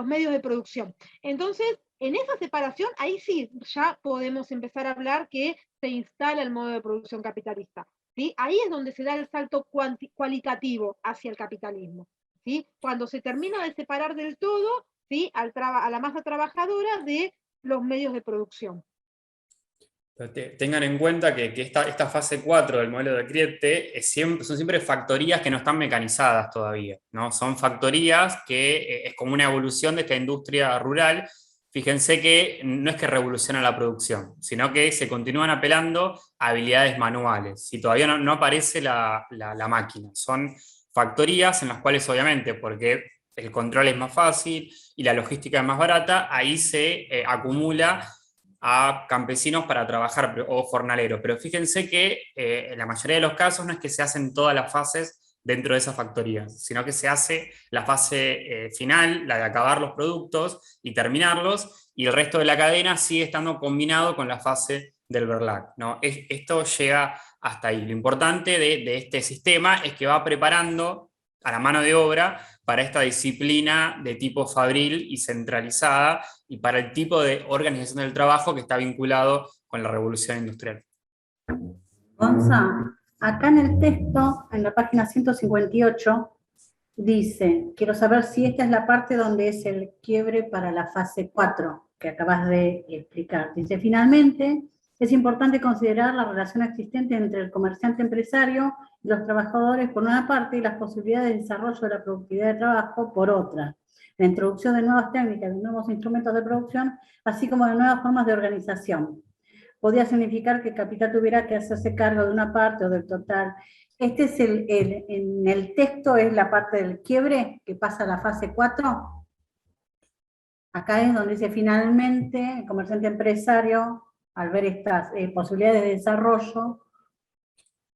medios de producción. Entonces, en esa separación, ahí sí, ya podemos empezar a hablar que se instala el modo de producción capitalista, ¿sí? Ahí es donde se da el salto cualitativo hacia el capitalismo, ¿sí? Cuando se termina de separar del todo, ¿sí?, a la masa trabajadora de los medios de producción. Tengan en cuenta que esta fase 4 del modelo de Kriepte son siempre factorías que no están mecanizadas todavía, ¿no? Son factorías que es como una evolución de esta industria rural. Fíjense que no es que revoluciona la producción, sino que se continúan apelando a habilidades manuales. Y todavía no aparece la máquina. Son factorías en las cuales, obviamente, porque el control es más fácil y la logística es más barata, ahí se acumula a campesinos para trabajar o jornaleros, pero fíjense que en la mayoría de los casos no es que se hacen todas las fases dentro de esa factoría, sino que se hace la fase final, la de acabar los productos y terminarlos, y el resto de la cadena sigue estando combinado con la fase del Verlag, ¿no? Esto llega hasta ahí. Lo importante de este sistema es que va preparando a la mano de obra para esta disciplina de tipo fabril y centralizada, y para el tipo de organización del trabajo que está vinculado con la revolución industrial. Gonza, acá en el texto, en la página 158, dice, quiero saber si esta es la parte donde es el quiebre para la fase 4, que acabas de explicar. Dice, finalmente, es importante considerar la relación existente entre el comerciante empresario y los trabajadores por una parte y las posibilidades de desarrollo de la productividad de trabajo por otra. La introducción de nuevas técnicas, de nuevos instrumentos de producción, así como de nuevas formas de organización. Podría significar que el capital tuviera que hacerse cargo de una parte o del total. Este es en el texto es la parte del quiebre que pasa a la fase 4. Acá es donde dice finalmente el comerciante empresario, al ver estas posibilidades de desarrollo.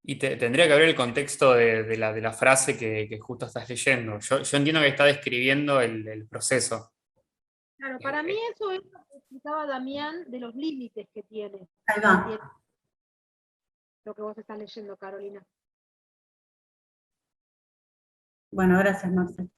Y tendría que haber el contexto de la frase que justo estás leyendo. Yo entiendo que está describiendo el proceso. Claro, para mí eso es lo que explicaba Damián de los límites que tiene. Ahí va. Lo que vos estás leyendo, Carolina. Bueno, gracias, Marcela.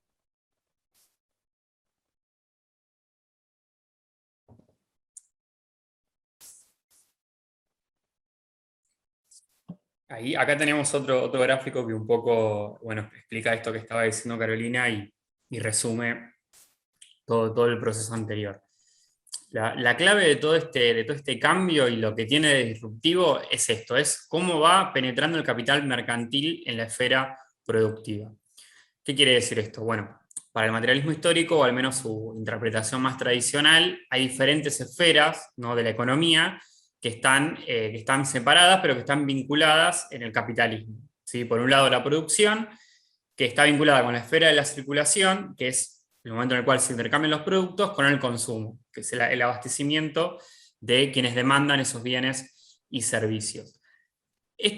Acá tenemos otro gráfico que un poco, bueno, explica esto que estaba diciendo Carolina y resume todo el proceso anterior. La clave de todo este cambio y lo que tiene de disruptivo es esto, es cómo va penetrando el capital mercantil en la esfera productiva. ¿Qué quiere decir esto? Bueno, para el materialismo histórico, o al menos su interpretación más tradicional, hay diferentes esferas, ¿no?, de la economía que están separadas, pero que están vinculadas en el capitalismo, ¿sí? Por un lado, la producción, que está vinculada con la esfera de la circulación, que es el momento en el cual se intercambian los productos, con el consumo, que es el abastecimiento de quienes demandan esos bienes y servicios.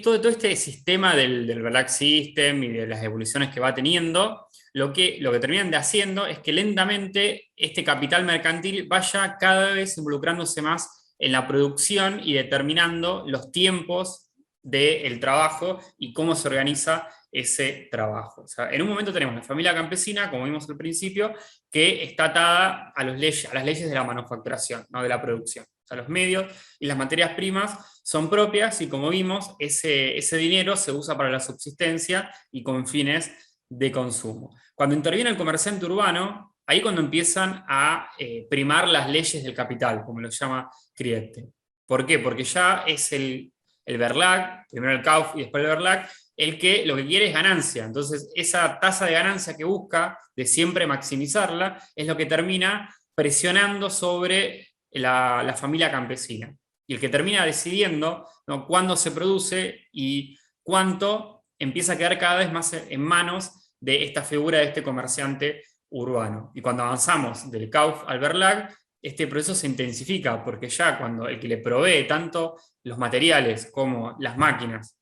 Todo este sistema del Verlag System y de las evoluciones que va teniendo, lo que terminan de haciendo es que lentamente este capital mercantil vaya cada vez involucrándose más en la producción y determinando los tiempos del trabajo y cómo se organiza ese trabajo. O sea, en un momento tenemos la familia campesina, como vimos al principio, que está atada a las leyes de la manufacturación, ¿no? De la producción. O sea, los medios y las materias primas son propias y, como vimos, ese dinero se usa para la subsistencia y con fines de consumo. Cuando interviene el comerciante urbano, ahí cuando empiezan a primar las leyes del capital, como lo llama Kriete. ¿Por qué? Porque ya es el Verlag, primero el Kauf y después el Verlag, el que lo que quiere es ganancia. Entonces, esa tasa de ganancia que busca, de siempre maximizarla, es lo que termina presionando sobre la familia campesina. Y el que termina decidiendo, ¿no?, cuándo se produce y cuánto, empieza a quedar cada vez más en manos de esta figura de este comerciante urbano. Y cuando avanzamos del Kauf al Verlag, este proceso se intensifica, porque ya cuando el que le provee tanto los materiales como las máquinas,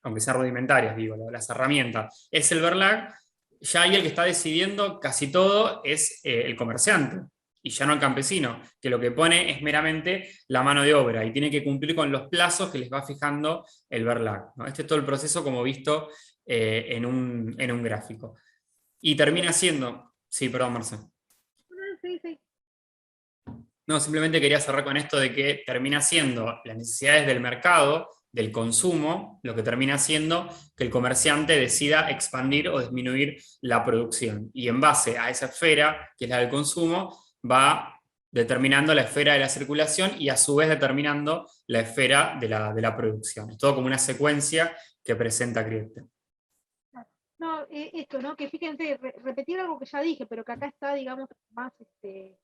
aunque sean rudimentarias, digo, las herramientas, es el Verlag, ya ahí el que está decidiendo casi todo es el comerciante, y ya no el campesino, que lo que pone es meramente la mano de obra, y tiene que cumplir con los plazos que les va fijando el Verlag, ¿no? Este es todo el proceso como visto en un gráfico. Y termina siendo... Sí, perdón, Marcelo. Sí. No, simplemente quería cerrar con esto de que termina siendo las necesidades del mercado, del consumo, lo que termina haciendo que el comerciante decida expandir o disminuir la producción. Y en base a esa esfera, que es la del consumo, va determinando la esfera de la circulación y a su vez determinando la esfera de la producción. Es todo como una secuencia que presenta Kriete. No, esto, ¿no? Que fíjense, repetir algo que ya dije, pero que acá está, digamos, más, se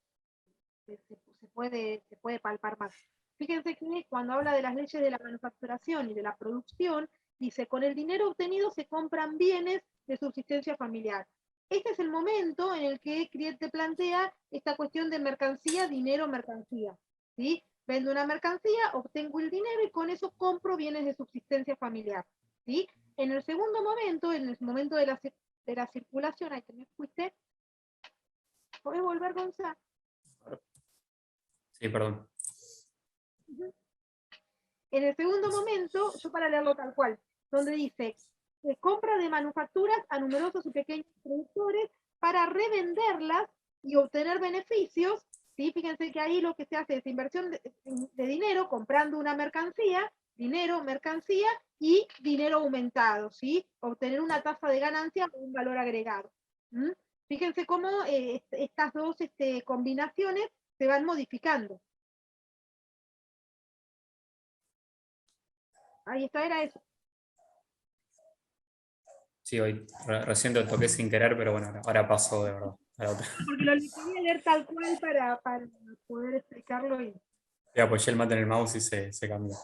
puede palpar más. Fíjense que cuando habla de las leyes de la manufacturación y de la producción, dice, con el dinero obtenido se compran bienes de subsistencia familiar. Este es el momento en el que Kriete plantea esta cuestión de mercancía, dinero, mercancía, ¿sí? Vendo una mercancía, obtengo el dinero y con eso compro bienes de subsistencia familiar, ¿sí? En el segundo momento, en el momento de la circulación, ahí que me fuiste, ¿podés volver, Gonzalo? Sí, perdón. En el segundo momento, yo para leerlo tal cual, donde dice, compra de manufacturas a numerosos y pequeños productores para revenderlas y obtener beneficios, ¿sí? Fíjense que ahí lo que se hace es inversión de dinero, comprando una mercancía, dinero, mercancía y dinero aumentado, ¿sí? Obtener una tasa de ganancia o un valor agregado. Fíjense cómo estas dos combinaciones se van modificando. Ahí está, era eso. Sí, hoy recién te toqué sin querer, pero bueno, ahora paso de verdad a la otra. Porque lo quería leer tal cual para poder explicarlo. Le apoyé el mate en el mouse y se cambió.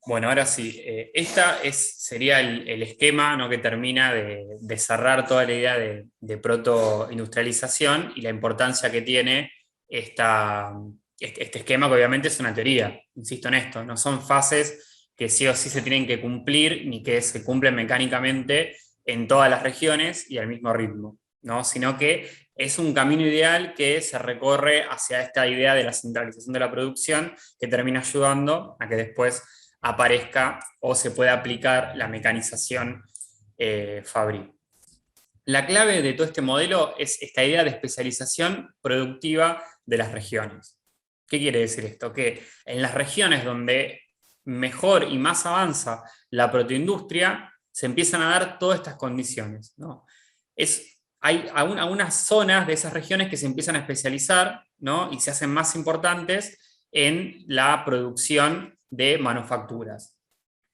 Bueno, ahora sí, sería el esquema, ¿no?, que termina de cerrar toda la idea de protoindustrialización y la importancia que tiene este esquema, que obviamente es una teoría, insisto en esto, no son fases que sí o sí se tienen que cumplir ni que se cumplen mecánicamente en todas las regiones y al mismo ritmo, ¿no? Sino que es un camino ideal que se recorre hacia esta idea de la centralización de la producción, que termina ayudando a que después aparezca o se pueda aplicar la mecanización fabril. La clave de todo este modelo es esta idea de especialización productiva de las regiones. ¿Qué quiere decir esto? Que en las regiones donde mejor y más avanza la protoindustria, se empiezan a dar todas estas condiciones, ¿no? Hay algunas zonas de esas regiones que se empiezan a especializar, ¿no?, y se hacen más importantes en la producción de manufacturas.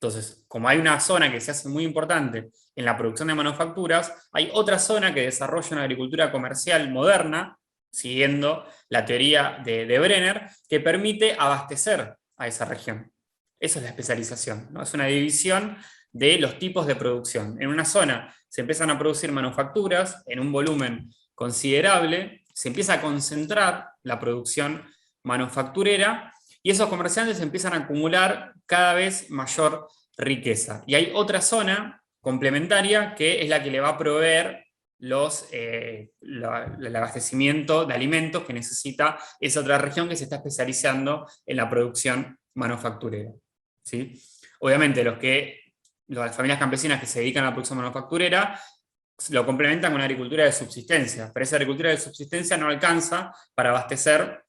Entonces, como hay una zona que se hace muy importante en la producción de manufacturas, hay otra zona que desarrolla una agricultura comercial moderna, siguiendo la teoría de Brenner, que permite abastecer a esa región. Eso es la especialización, ¿no? Es una división de los tipos de producción. En una zona se empiezan a producir manufacturas en un volumen considerable, se empieza a concentrar la producción manufacturera y esos comerciantes empiezan a acumular cada vez mayor riqueza. Y hay otra zona complementaria que es la que le va a proveer el abastecimiento de alimentos que necesita esa otra región que se está especializando en la producción manufacturera, ¿sí? Obviamente las familias campesinas que se dedican a la producción manufacturera lo complementan con una agricultura de subsistencia, pero esa agricultura de subsistencia no alcanza para abastecer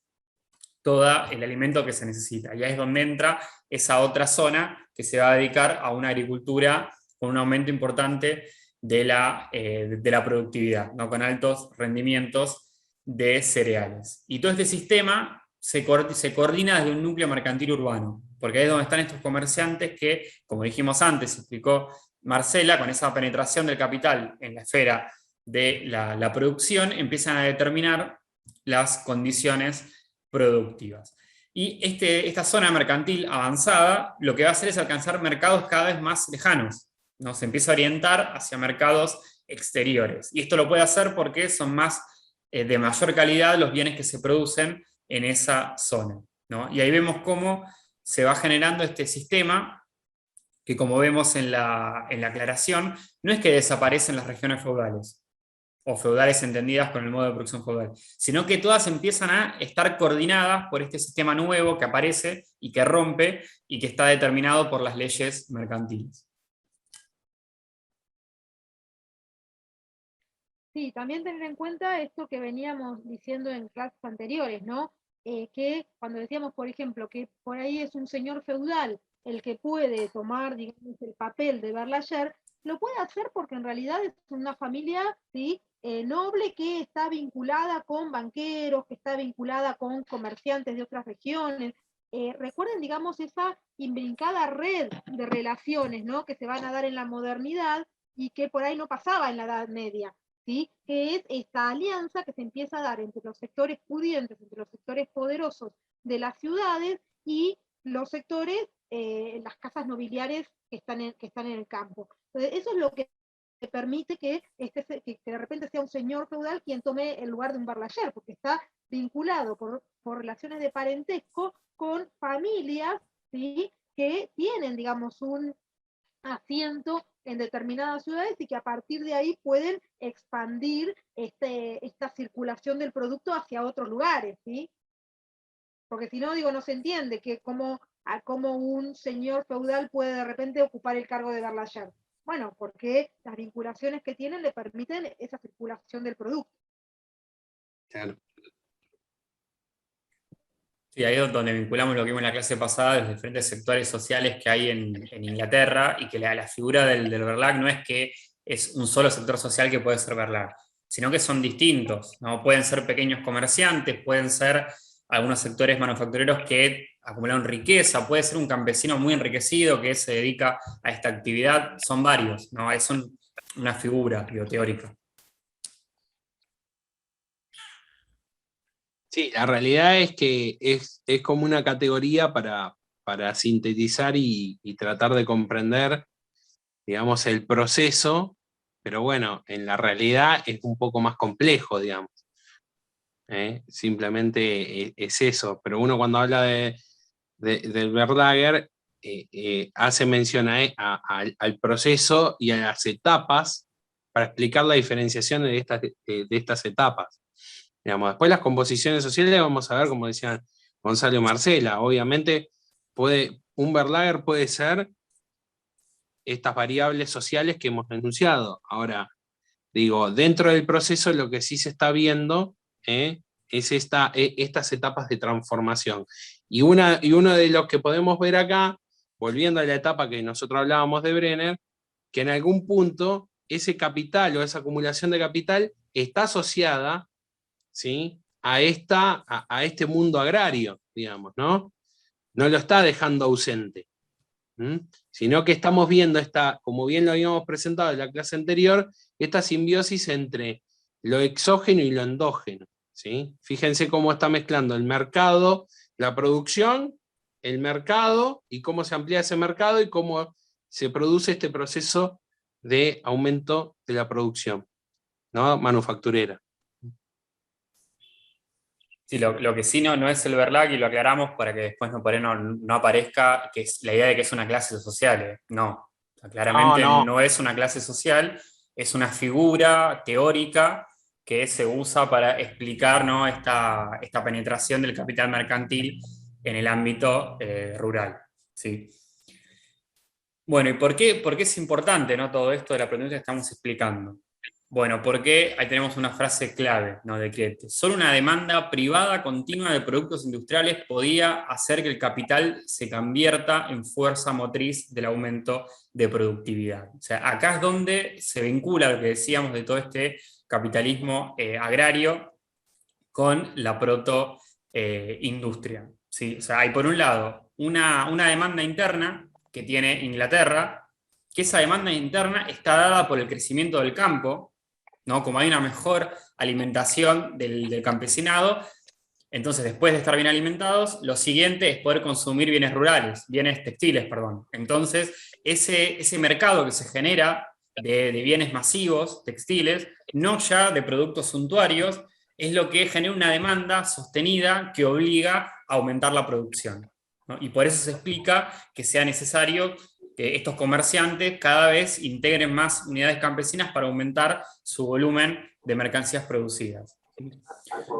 todo el alimento que se necesita. Y ahí es donde entra esa otra zona que se va a dedicar a una agricultura con un aumento importante de la productividad, ¿no? Con altos rendimientos de cereales. Y todo este sistema se coordina desde un núcleo mercantil urbano, porque ahí es donde están estos comerciantes que, como dijimos antes, explicó Marcela, con esa penetración del capital en la esfera de la producción, empiezan a determinar las condiciones productivas. Y esta zona mercantil avanzada lo que va a hacer es alcanzar mercados cada vez más lejanos, ¿no? Se empieza a orientar hacia mercados exteriores. Y esto lo puede hacer porque son de mayor calidad los bienes que se producen en esa zona, ¿no? Y ahí vemos cómo se va generando este sistema que, como vemos en la aclaración, no es que desaparecen las regiones feudales, o feudales entendidas con el modo de producción feudal, sino que todas empiezan a estar coordinadas por este sistema nuevo que aparece y que rompe y que está determinado por las leyes mercantiles. Sí, también tener en cuenta esto que veníamos diciendo en clases anteriores, ¿no? Que cuando decíamos, por ejemplo, que por ahí es un señor feudal el que puede tomar, digamos, el papel de Berlayer, lo puede hacer porque en realidad es una familia, ¿sí? Noble, que está vinculada con banqueros, que está vinculada con comerciantes de otras regiones. Recuerden, digamos, esa imbrincada red de relaciones, ¿no? Que se van a dar en la modernidad y que por ahí no pasaba en la Edad Media, ¿sí? Que es esta alianza que se empieza a dar entre los sectores pudientes, entre los sectores poderosos de las ciudades y los sectores, las casas nobiliares que están en el campo. Entonces, eso es lo que permite que de repente sea un señor feudal quien tome el lugar de un Berlayer, porque está vinculado por relaciones de parentesco con familias, ¿sí? Que tienen, digamos, un asiento en determinadas ciudades y que a partir de ahí pueden expandir esta circulación del producto hacia otros lugares, ¿sí? Porque si no, no se entiende que cómo un señor feudal puede de repente ocupar el cargo de Berlayer. Bueno, porque las vinculaciones que tienen le permiten esa circulación del producto. Claro. Sí, ahí es donde vinculamos lo que vimos en la clase pasada, los diferentes sectores sociales que hay en Inglaterra, y que la figura del Verlag no es que es un solo sector social que puede ser Verlag, sino que son distintos, ¿no? Pueden ser pequeños comerciantes, pueden ser algunos sectores manufactureros que acumularon riqueza, puede ser un campesino muy enriquecido que se dedica a esta actividad, son varios, ¿no? Es una figura bioteórica. Sí, la realidad es que es como una categoría para sintetizar y tratar de comprender, digamos, el proceso, pero bueno, en la realidad es un poco más complejo, digamos. Simplemente es eso, pero uno cuando habla del Verlager hace mención al proceso y a las etapas para explicar la diferenciación de estas etapas. Digamos, después las composiciones sociales vamos a ver, como decían Gonzalo y Marcela, obviamente un Verlager puede ser estas variables sociales que hemos enunciado. Ahora, digo, dentro del proceso lo que sí se está viendo es estas etapas de transformación. Y uno de los que podemos ver acá, volviendo a la etapa que nosotros hablábamos de Brenner, que en algún punto ese capital o esa acumulación de capital está asociada, ¿sí?, a este mundo agrario, digamos, ¿no? No lo está dejando ausente, sino que estamos viendo como bien lo habíamos presentado en la clase anterior, esta simbiosis entre lo exógeno y lo endógeno, ¿sí? Fíjense cómo está mezclando el mercado, la producción, el mercado, y cómo se amplía ese mercado y cómo se produce este proceso de aumento de la producción, ¿no?, manufacturera. Sí, lo que sí no es el Verlag, y lo aclaramos para que después por ahí no aparezca que es la idea de que es una clase social. No, o sea, claramente No. no es una clase social, es una figura teórica que se usa para explicar, ¿no?, esta penetración del capital mercantil en el ámbito rural. ¿Sí? Bueno, ¿y por qué es importante, ¿no?, todo esto de la proteína que estamos explicando? Bueno, porque ahí tenemos una frase clave, ¿no?, de que solo una demanda privada continua de productos industriales podía hacer que el capital se convierta en fuerza motriz del aumento de productividad. O sea, acá es donde se vincula lo que decíamos de todo este capitalismo agrario con la protoindustria. ¿Sí? O sea, hay por un lado una demanda interna que tiene Inglaterra, que esa demanda interna está dada por el crecimiento del campo, ¿no? Como hay una mejor alimentación del campesinado, entonces después de estar bien alimentados, lo siguiente es poder consumir bienes rurales, bienes textiles, perdón. Entonces, ese mercado que se genera de bienes masivos, textiles, no ya de productos suntuarios, es lo que genera una demanda sostenida que obliga a aumentar la producción, ¿no? Y por eso se explica que sea necesario que estos comerciantes cada vez integren más unidades campesinas para aumentar su volumen de mercancías producidas.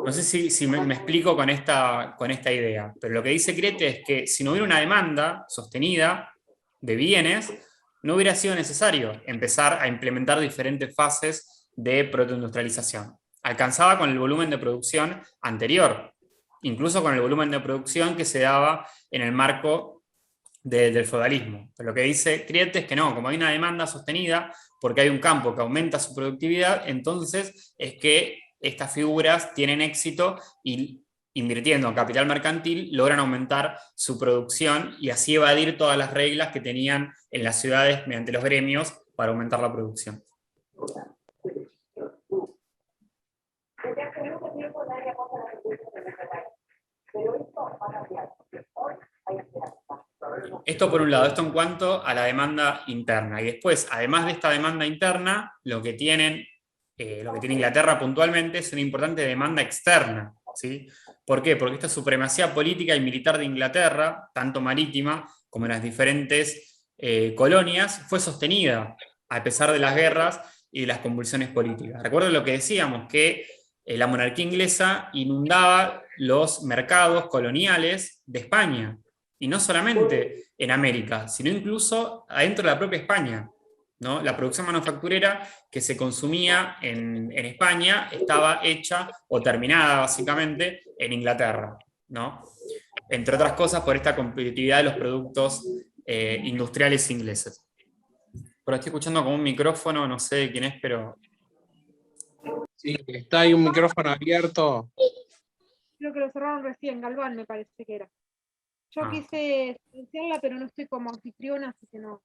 No sé si me explico con esta idea, pero lo que dice Crete es que si no hubiera una demanda sostenida de bienes, no hubiera sido necesario empezar a implementar diferentes fases de protoindustrialización. Alcanzaba con el volumen de producción anterior, incluso con el volumen de producción que se daba en el marco del feudalismo. Pero lo que dice Crete es que no, como hay una demanda sostenida, porque hay un campo que aumenta su productividad, entonces es que estas figuras tienen éxito y, invirtiendo en capital mercantil, logran aumentar su producción y así evadir todas las reglas que tenían en las ciudades mediante los gremios para aumentar la producción. Esto por un lado, esto en cuanto a la demanda interna. Y después, además de esta demanda interna, lo que tiene Inglaterra puntualmente es una importante demanda externa. ¿Sí? ¿Por qué? Porque esta supremacía política y militar de Inglaterra, tanto marítima como en las diferentes colonias, fue sostenida a pesar de las guerras y de las convulsiones políticas. Recuerden lo que decíamos, que la monarquía inglesa inundaba los mercados coloniales de España, y no solamente en América, sino incluso adentro de la propia España, ¿no? La producción manufacturera que se consumía en España estaba hecha o terminada básicamente en Inglaterra, ¿no? Entre otras cosas por esta competitividad de los productos industriales ingleses. Pero estoy escuchando como un micrófono, no sé de quién es, pero... Sí, está ahí un micrófono abierto. Creo que lo cerraron recién, Galván me parece que era. Yo quise silenciarla, pero no estoy como anfitriona, así que no.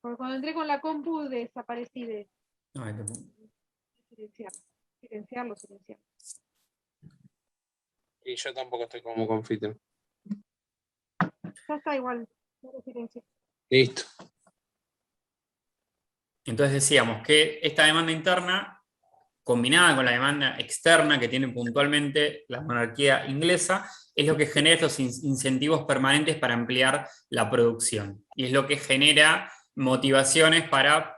Porque cuando entré con la compu desaparecí de silenciarlo. Y yo tampoco estoy como confite. Ya está igual, no lo silencio. Listo. Entonces decíamos que esta demanda interna, combinada con la demanda externa que tiene puntualmente la monarquía inglesa, es lo que genera estos incentivos permanentes para ampliar la producción. Y es lo que genera motivaciones para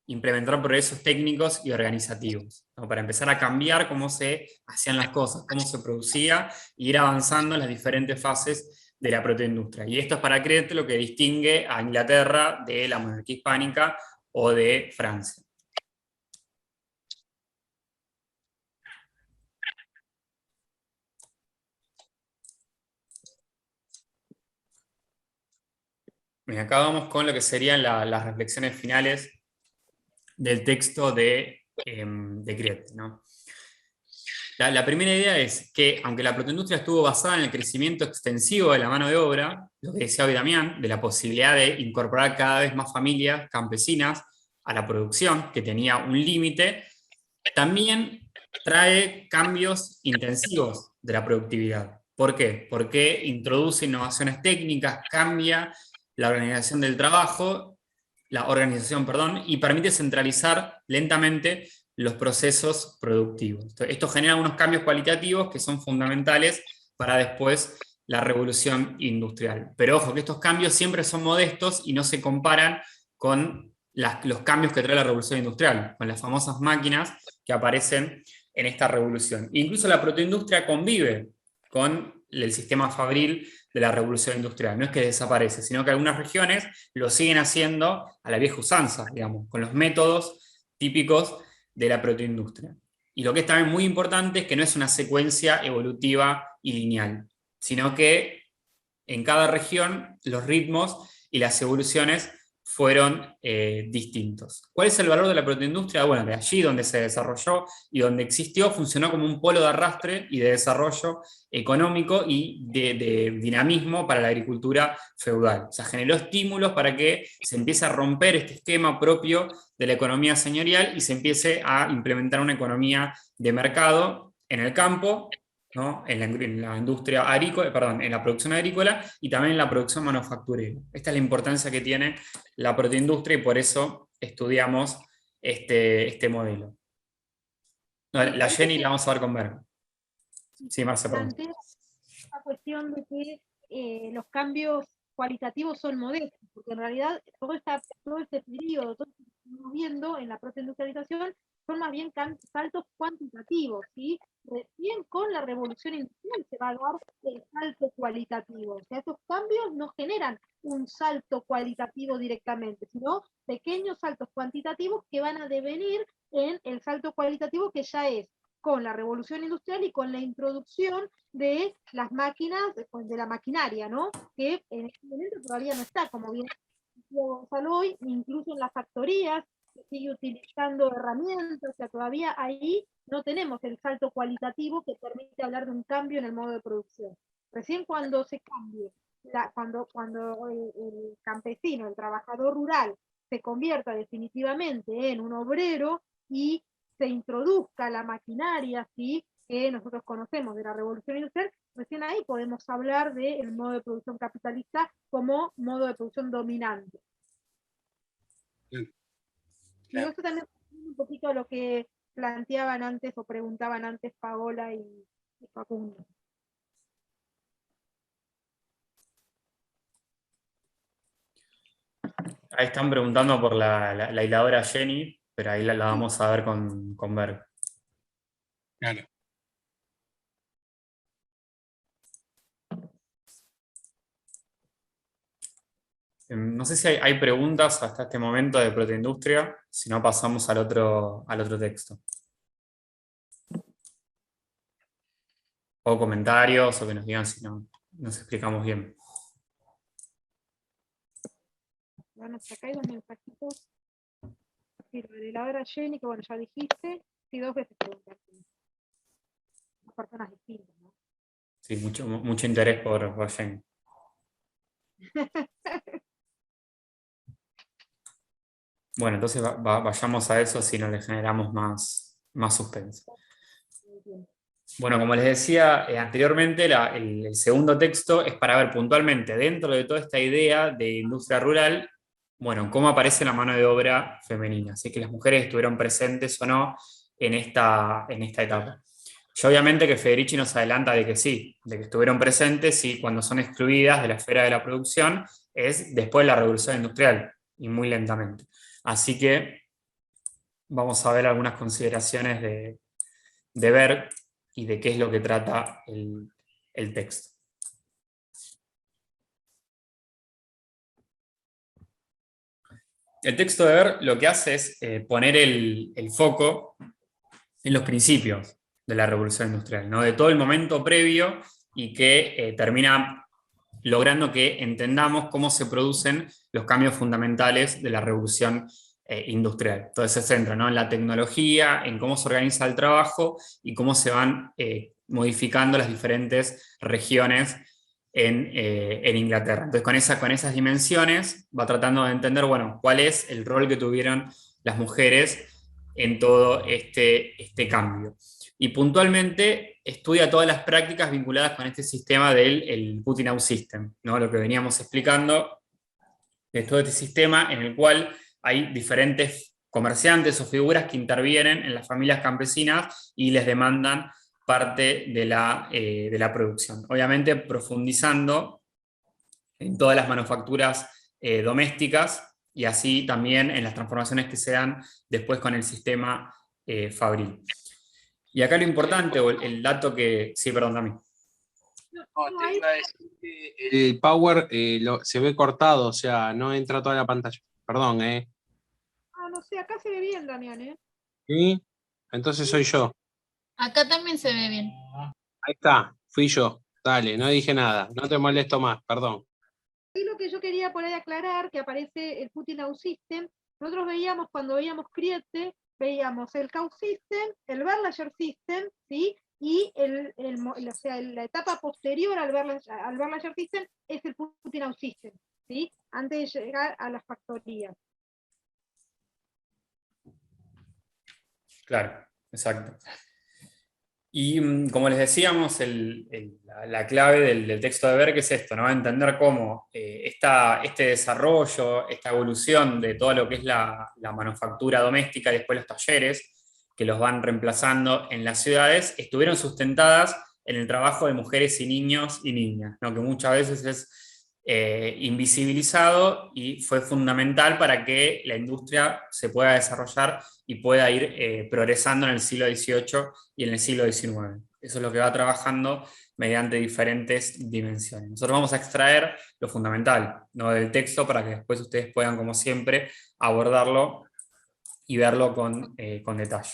implementar progresos técnicos y organizativos, ¿no? Para empezar a cambiar cómo se hacían las cosas, cómo se producía, e ir avanzando en las diferentes fases de la protoindustria. Y esto es para Crete lo que distingue a Inglaterra de la monarquía hispánica o de Francia. Bien, acá vamos con lo que serían las reflexiones finales del texto de Crete, ¿no? La primera idea es que, aunque la protoindustria estuvo basada en el crecimiento extensivo de la mano de obra, lo que decía hoy Damián, de la posibilidad de incorporar cada vez más familias campesinas a la producción, que tenía un límite, también trae cambios intensivos de la productividad. ¿Por qué? Porque introduce innovaciones técnicas, cambia la organización del trabajo, y permite centralizar lentamente los procesos productivos. Entonces, esto genera unos cambios cualitativos que son fundamentales para después la revolución industrial. Pero ojo, que estos cambios siempre son modestos y no se comparan con los cambios que trae la revolución industrial, con las famosas máquinas que aparecen en esta revolución. Incluso la protoindustria convive con el sistema fabril de la revolución industrial. No es que desaparece, sino que algunas regiones lo siguen haciendo a la vieja usanza, digamos, con los métodos típicos de la protoindustria. Y lo que es también muy importante es que no es una secuencia evolutiva y lineal, sino que en cada región los ritmos y las evoluciones fueron distintos. ¿Cuál es el valor de la protoindustria? Bueno, de allí donde se desarrolló y donde existió, funcionó como un polo de arrastre y de desarrollo económico y de dinamismo para la agricultura feudal. O sea, generó estímulos para que se empiece a romper este esquema propio de la economía señorial y se empiece a implementar una economía de mercado en el campo, ¿no? En la industria agrícola, perdón, en la producción agrícola y también en la producción manufacturera. Esta es la importancia que tiene la protoindustria y por eso estudiamos este modelo. No, la Jenny la vamos a ver con Ver. Sí, Marce, perdón. Plantea la cuestión de que los cambios cualitativos son modestos, porque en realidad todo este periodo, todo lo que estamos viendo en la protoindustrialización, son más bien saltos cuantitativos, ¿sí? Recién con la revolución industrial se va a dar el salto cualitativo. O sea, esos cambios no generan un salto cualitativo directamente, sino pequeños saltos cuantitativos que van a devenir en el salto cualitativo que ya es con la revolución industrial y con la introducción de las máquinas, de la maquinaria, ¿no? Que en este momento todavía no está, como bien decía Gonzalo hoy, incluso en las factorías, se sigue utilizando herramientas, o sea, todavía ahí no tenemos el salto cualitativo que permite hablar de un cambio en el modo de producción. Recién cuando se cambie, cuando el campesino, el trabajador rural, se convierta definitivamente en un obrero y se introduzca la maquinaria, ¿sí?, que nosotros conocemos de la revolución industrial, recién ahí podemos hablar del modo de producción capitalista como modo de producción dominante. Y eso también es un poquito lo que planteaban antes o preguntaban antes Paola y Facundo. Ahí están preguntando por la hiladora Jenny, pero ahí la vamos a ver con Ver. Claro. No sé si hay preguntas hasta este momento de protoindustria, si no pasamos al otro texto. O comentarios, o que nos digan si no nos explicamos bien. Bueno, acá hay dos mensajitos. Sí, lo de la hiladora Jenny, que bueno, ya dijiste, sí, 2 veces preguntaste. Dos personas distintas, ¿no? Sí, mucho interés por Jenny. Bueno, entonces vayamos a eso si no le generamos más suspenso. Bueno, como les decía anteriormente, el segundo texto es para ver puntualmente, dentro de toda esta idea de industria rural, bueno, cómo aparece la mano de obra femenina, así que las mujeres estuvieron presentes o no en esta etapa. Y obviamente que Federici nos adelanta de que sí, de que estuvieron presentes y cuando son excluidas de la esfera de la producción es después de la revolución industrial, y muy lentamente. Así que vamos a ver algunas consideraciones de Ver y de qué es lo que trata el texto. El texto de Ver lo que hace es poner el foco en los principios de la revolución industrial, ¿no? De todo el momento previo y que termina logrando que entendamos cómo se producen los cambios fundamentales de la revolución industrial. Entonces se centra, ¿no?, en la tecnología, en cómo se organiza el trabajo y cómo se van modificando las diferentes regiones en Inglaterra. Entonces con esas dimensiones va tratando de entender, bueno, cuál es el rol que tuvieron las mujeres en todo este cambio. Y puntualmente estudia todas las prácticas vinculadas con este sistema del Putting-Out System, ¿no? Lo que veníamos explicando de todo este sistema en el cual hay diferentes comerciantes o figuras que intervienen en las familias campesinas y les demandan parte de la producción. Obviamente profundizando en todas las manufacturas domésticas y así también en las transformaciones que se dan después con el sistema fabril. Y acá lo importante, o el dato que... Sí, perdón, también. No, te iba a decir que el power se ve cortado, o sea, no entra toda la pantalla. Perdón, No sé, acá se ve bien, Damián, ¿eh? ¿Sí? Entonces soy yo. Acá también se ve bien. Ahí está, fui yo. Dale, no dije nada, no te molesto más, perdón. Y lo que yo quería por ahí aclarar, que aparece el Putinow System, nosotros veíamos, cuando veíamos Kriete, veíamos el Cow System, el Berlayer System, ¿sí? Y o sea, la etapa posterior al Berlayer System es el Putinow System, ¿sí? Antes de llegar a las factorías. Claro, exacto. Y como les decíamos, la clave del texto de Berke es esto, ¿no? Entender cómo este desarrollo, esta evolución de todo lo que es la manufactura doméstica y después los talleres, que los van reemplazando en las ciudades, estuvieron sustentadas en el trabajo de mujeres y niños y niñas, ¿no? Que muchas veces es invisibilizado y fue fundamental para que la industria se pueda desarrollar y pueda ir progresando en el siglo XVIII y en el siglo XIX. Eso es lo que va trabajando mediante diferentes dimensiones. Nosotros vamos a extraer lo fundamental, ¿no?, del texto para que después ustedes puedan, como siempre, abordarlo y verlo con detalle.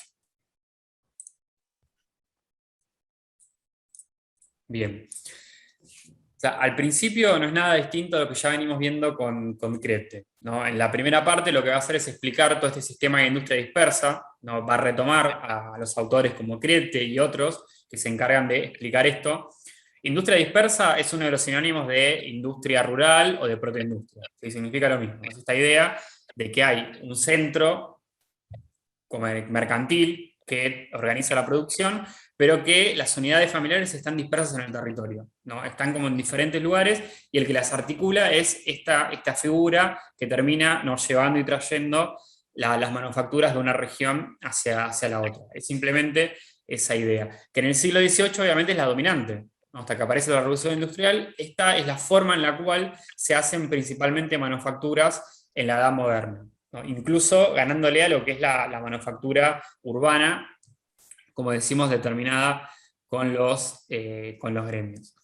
Bien. O sea, al principio no es nada distinto a lo que ya venimos viendo con Kriete, ¿no? En la primera parte lo que va a hacer es explicar todo este sistema de industria dispersa, ¿no? Va a retomar a los autores como Kriete y otros que se encargan de explicar esto. Industria dispersa es uno de los sinónimos de industria rural o de protoindustria, que significa lo mismo. Es esta idea de que hay un centro como mercantil que organiza la producción, pero que las unidades familiares están dispersas en el territorio, ¿no? Están como en diferentes lugares, y el que las articula es esta figura que termina, ¿no?, llevando y trayendo las manufacturas de una región hacia la otra. Es simplemente esa idea, que en el siglo XVIII obviamente es la dominante, ¿no? Hasta que aparece la Revolución Industrial, esta es la forma en la cual se hacen principalmente manufacturas en la Edad Moderna, ¿no? Incluso ganándole a lo que es la manufactura urbana, como decimos, determinada con los gremios.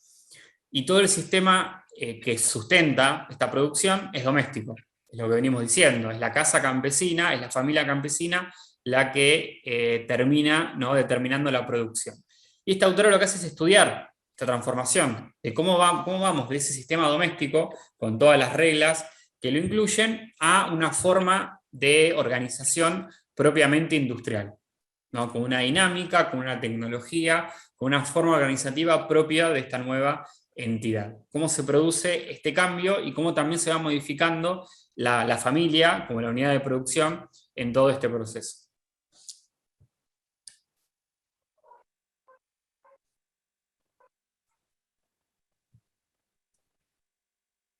Y todo el sistema que sustenta esta producción es doméstico, es lo que venimos diciendo, es la casa campesina, es la familia campesina la que termina, ¿no?, determinando la producción. Y esta autora lo que hace es estudiar esta transformación, de cómo vamos de ese sistema doméstico, con todas las reglas que lo incluyen, a una forma de organización propiamente industrial, ¿no?, con una dinámica, con una tecnología, con una forma organizativa propia de esta nueva entidad. Cómo se produce este cambio y cómo también se va modificando la familia como la unidad de producción en todo este proceso.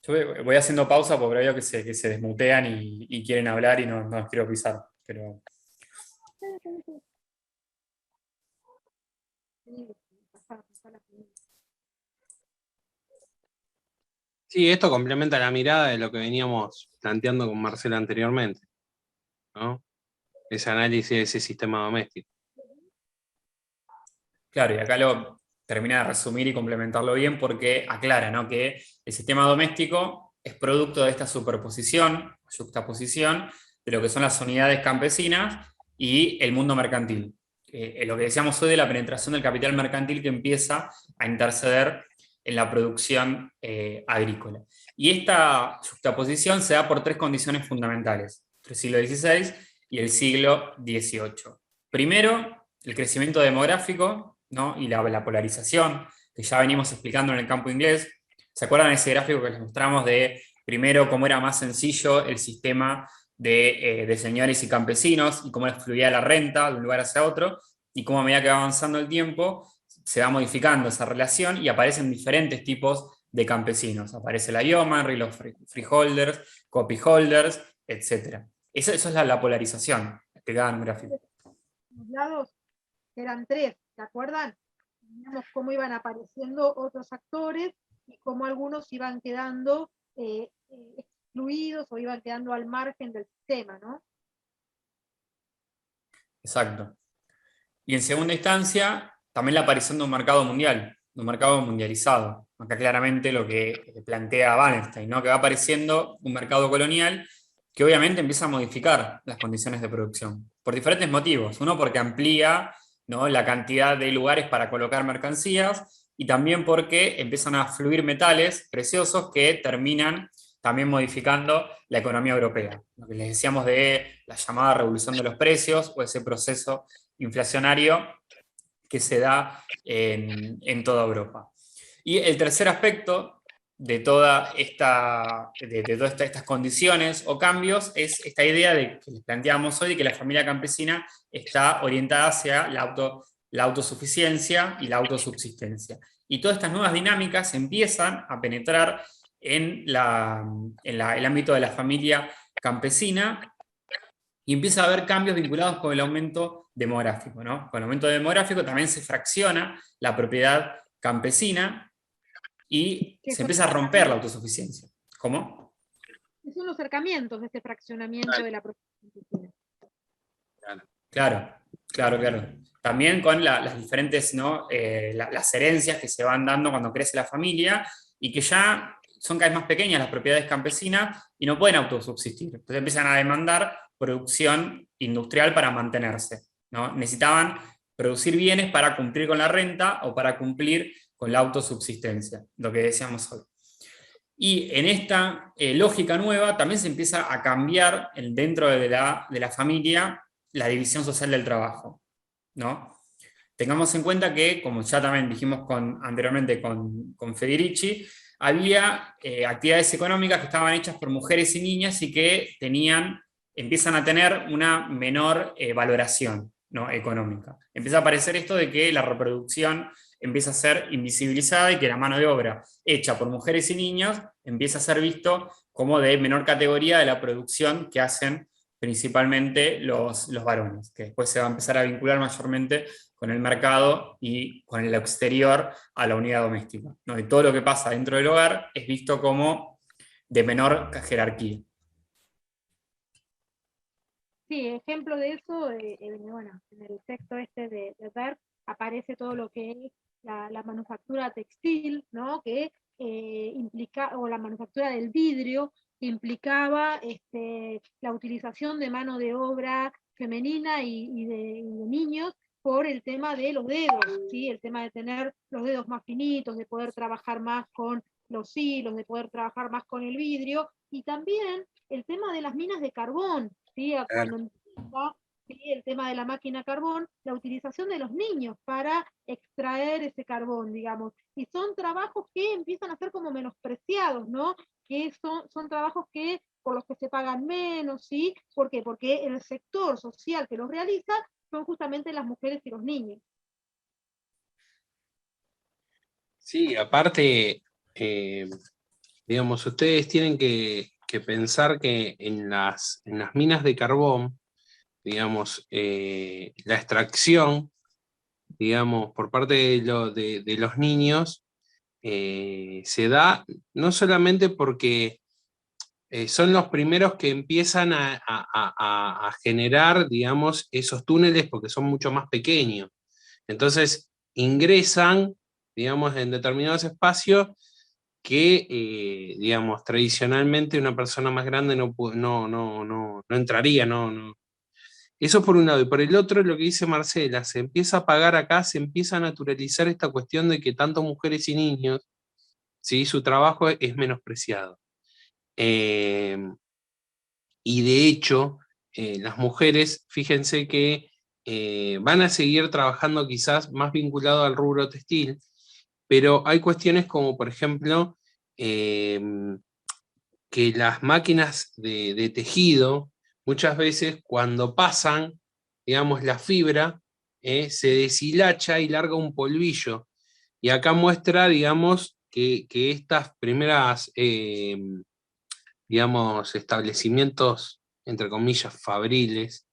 Yo voy haciendo pausa porque veo que se desmutean y quieren hablar y no los quiero pisar. Pero... Sí, esto complementa la mirada de lo que veníamos planteando con Marcela anteriormente, ¿no? Ese análisis de ese sistema doméstico. Claro, y acá lo termina de resumir y complementarlo bien porque aclara, ¿no?, que el sistema doméstico es producto de esta superposición, yuxtaposición, de lo que son las unidades campesinas y el mundo mercantil. Lo que decíamos hoy de la penetración del capital mercantil que empieza a interceder en la producción agrícola. Y esta yuxtaposición se da por tres condiciones fundamentales, entre el siglo XVI y el siglo XVIII. Primero, el crecimiento demográfico, ¿no?, y la polarización, que ya venimos explicando en el campo inglés. ¿Se acuerdan de ese gráfico que les mostramos de, primero, cómo era más sencillo el sistema de señores y campesinos, y cómo les fluía la renta de un lugar hacia otro, y cómo a medida que va avanzando el tiempo, se va modificando esa relación y aparecen diferentes tipos de campesinos? Aparece la yeomanry, los freeholders, copyholders, etc. Eso es la polarización explicada en un gráfico. Los lados eran tres, ¿se acuerdan? Veíamos cómo iban apareciendo otros actores y cómo algunos iban quedando excluidos o iban quedando al margen del sistema, ¿no? Exacto. Y en segunda instancia, también la aparición de un mercado mundial, de un mercado mundializado. Acá claramente lo que plantea Wallenstein, ¿no? Que va apareciendo un mercado colonial que obviamente empieza a modificar las condiciones de producción, por diferentes motivos. Uno, porque amplía, ¿no?, la cantidad de lugares para colocar mercancías, y también porque empiezan a fluir metales preciosos que terminan también modificando la economía europea. Lo que les decíamos de la llamada revolución de los precios, o ese proceso inflacionario que se da en toda Europa. Y el tercer aspecto de todas estas condiciones o cambios es esta idea de que les planteamos hoy, de que la familia campesina está orientada hacia la autosuficiencia y la autosubsistencia. Y todas estas nuevas dinámicas empiezan a penetrar en el ámbito de la familia campesina, y empieza a haber cambios vinculados con el aumento demográfico, ¿no? Con el aumento demográfico también se fracciona la propiedad campesina y se empieza a romper la autosuficiencia. ¿Cómo? Son los acercamientos de este fraccionamiento de la propiedad. Claro. También con las diferentes, ¿no?, las herencias que se van dando cuando crece la familia, y que ya son cada vez más pequeñas las propiedades campesinas y no pueden autosubsistir. Entonces empiezan a demandar producción industrial para mantenerse, ¿no? Necesitaban producir bienes para cumplir con la renta o para cumplir con la autosubsistencia, lo que decíamos hoy. Y en esta lógica nueva también se empieza a cambiar dentro de la familia la división social del trabajo, ¿no? Tengamos en cuenta que, como ya también dijimos anteriormente con Federici, había actividades económicas que estaban hechas por mujeres y niñas y que empiezan a tener una menor valoración, ¿no?, económica. Empieza a aparecer esto de que la reproducción empieza a ser invisibilizada y que la mano de obra hecha por mujeres y niños empieza a ser visto como de menor categoría de la producción que hacen principalmente los varones, que después se va a empezar a vincular mayormente con el mercado y con el exterior a la unidad doméstica, ¿no? Y todo lo que pasa dentro del hogar es visto como de menor jerarquía. Sí, ejemplo de eso, bueno, en el texto este de Berg aparece todo lo que es la manufactura textil, ¿no?, que implica, o la manufactura del vidrio, que implicaba la utilización de mano de obra femenina y de niños por el tema de los dedos, ¿sí? El tema de tener los dedos más finitos, de poder trabajar más con los hilos, de poder trabajar más con el vidrio, y también el tema de las minas de carbón, ¿sí? Cuando empieza, ¿sí?, el tema de la máquina carbón, la utilización de los niños para extraer ese carbón, digamos. Y son trabajos que empiezan a ser como menospreciados, ¿no? Que son trabajos por los que se pagan menos, ¿sí? ¿Por qué? Porque el sector social que los realiza son justamente las mujeres y los niños. Sí, aparte, digamos, ustedes tienen que pensar que en las minas de carbón, digamos, la extracción, digamos, por parte de los niños, se da no solamente porque son los primeros que empiezan a generar, digamos, esos túneles porque son mucho más pequeños. Entonces ingresan, digamos, en determinados espacios que, digamos, tradicionalmente una persona más grande no entraría, no. Eso por un lado. Y por el otro, lo que dice Marcela, se empieza a pagar acá, se empieza a naturalizar esta cuestión de que tanto mujeres y niños, ¿sí?, su trabajo es menospreciado. Y de hecho, las mujeres, fíjense que van a seguir trabajando quizás más vinculado al rubro textil, pero hay cuestiones como, por ejemplo, que las máquinas de tejido, muchas veces cuando pasan, digamos, la fibra, se deshilacha y larga un polvillo. Y acá muestra, digamos, que estas primeras, digamos, establecimientos entre comillas, fabriles,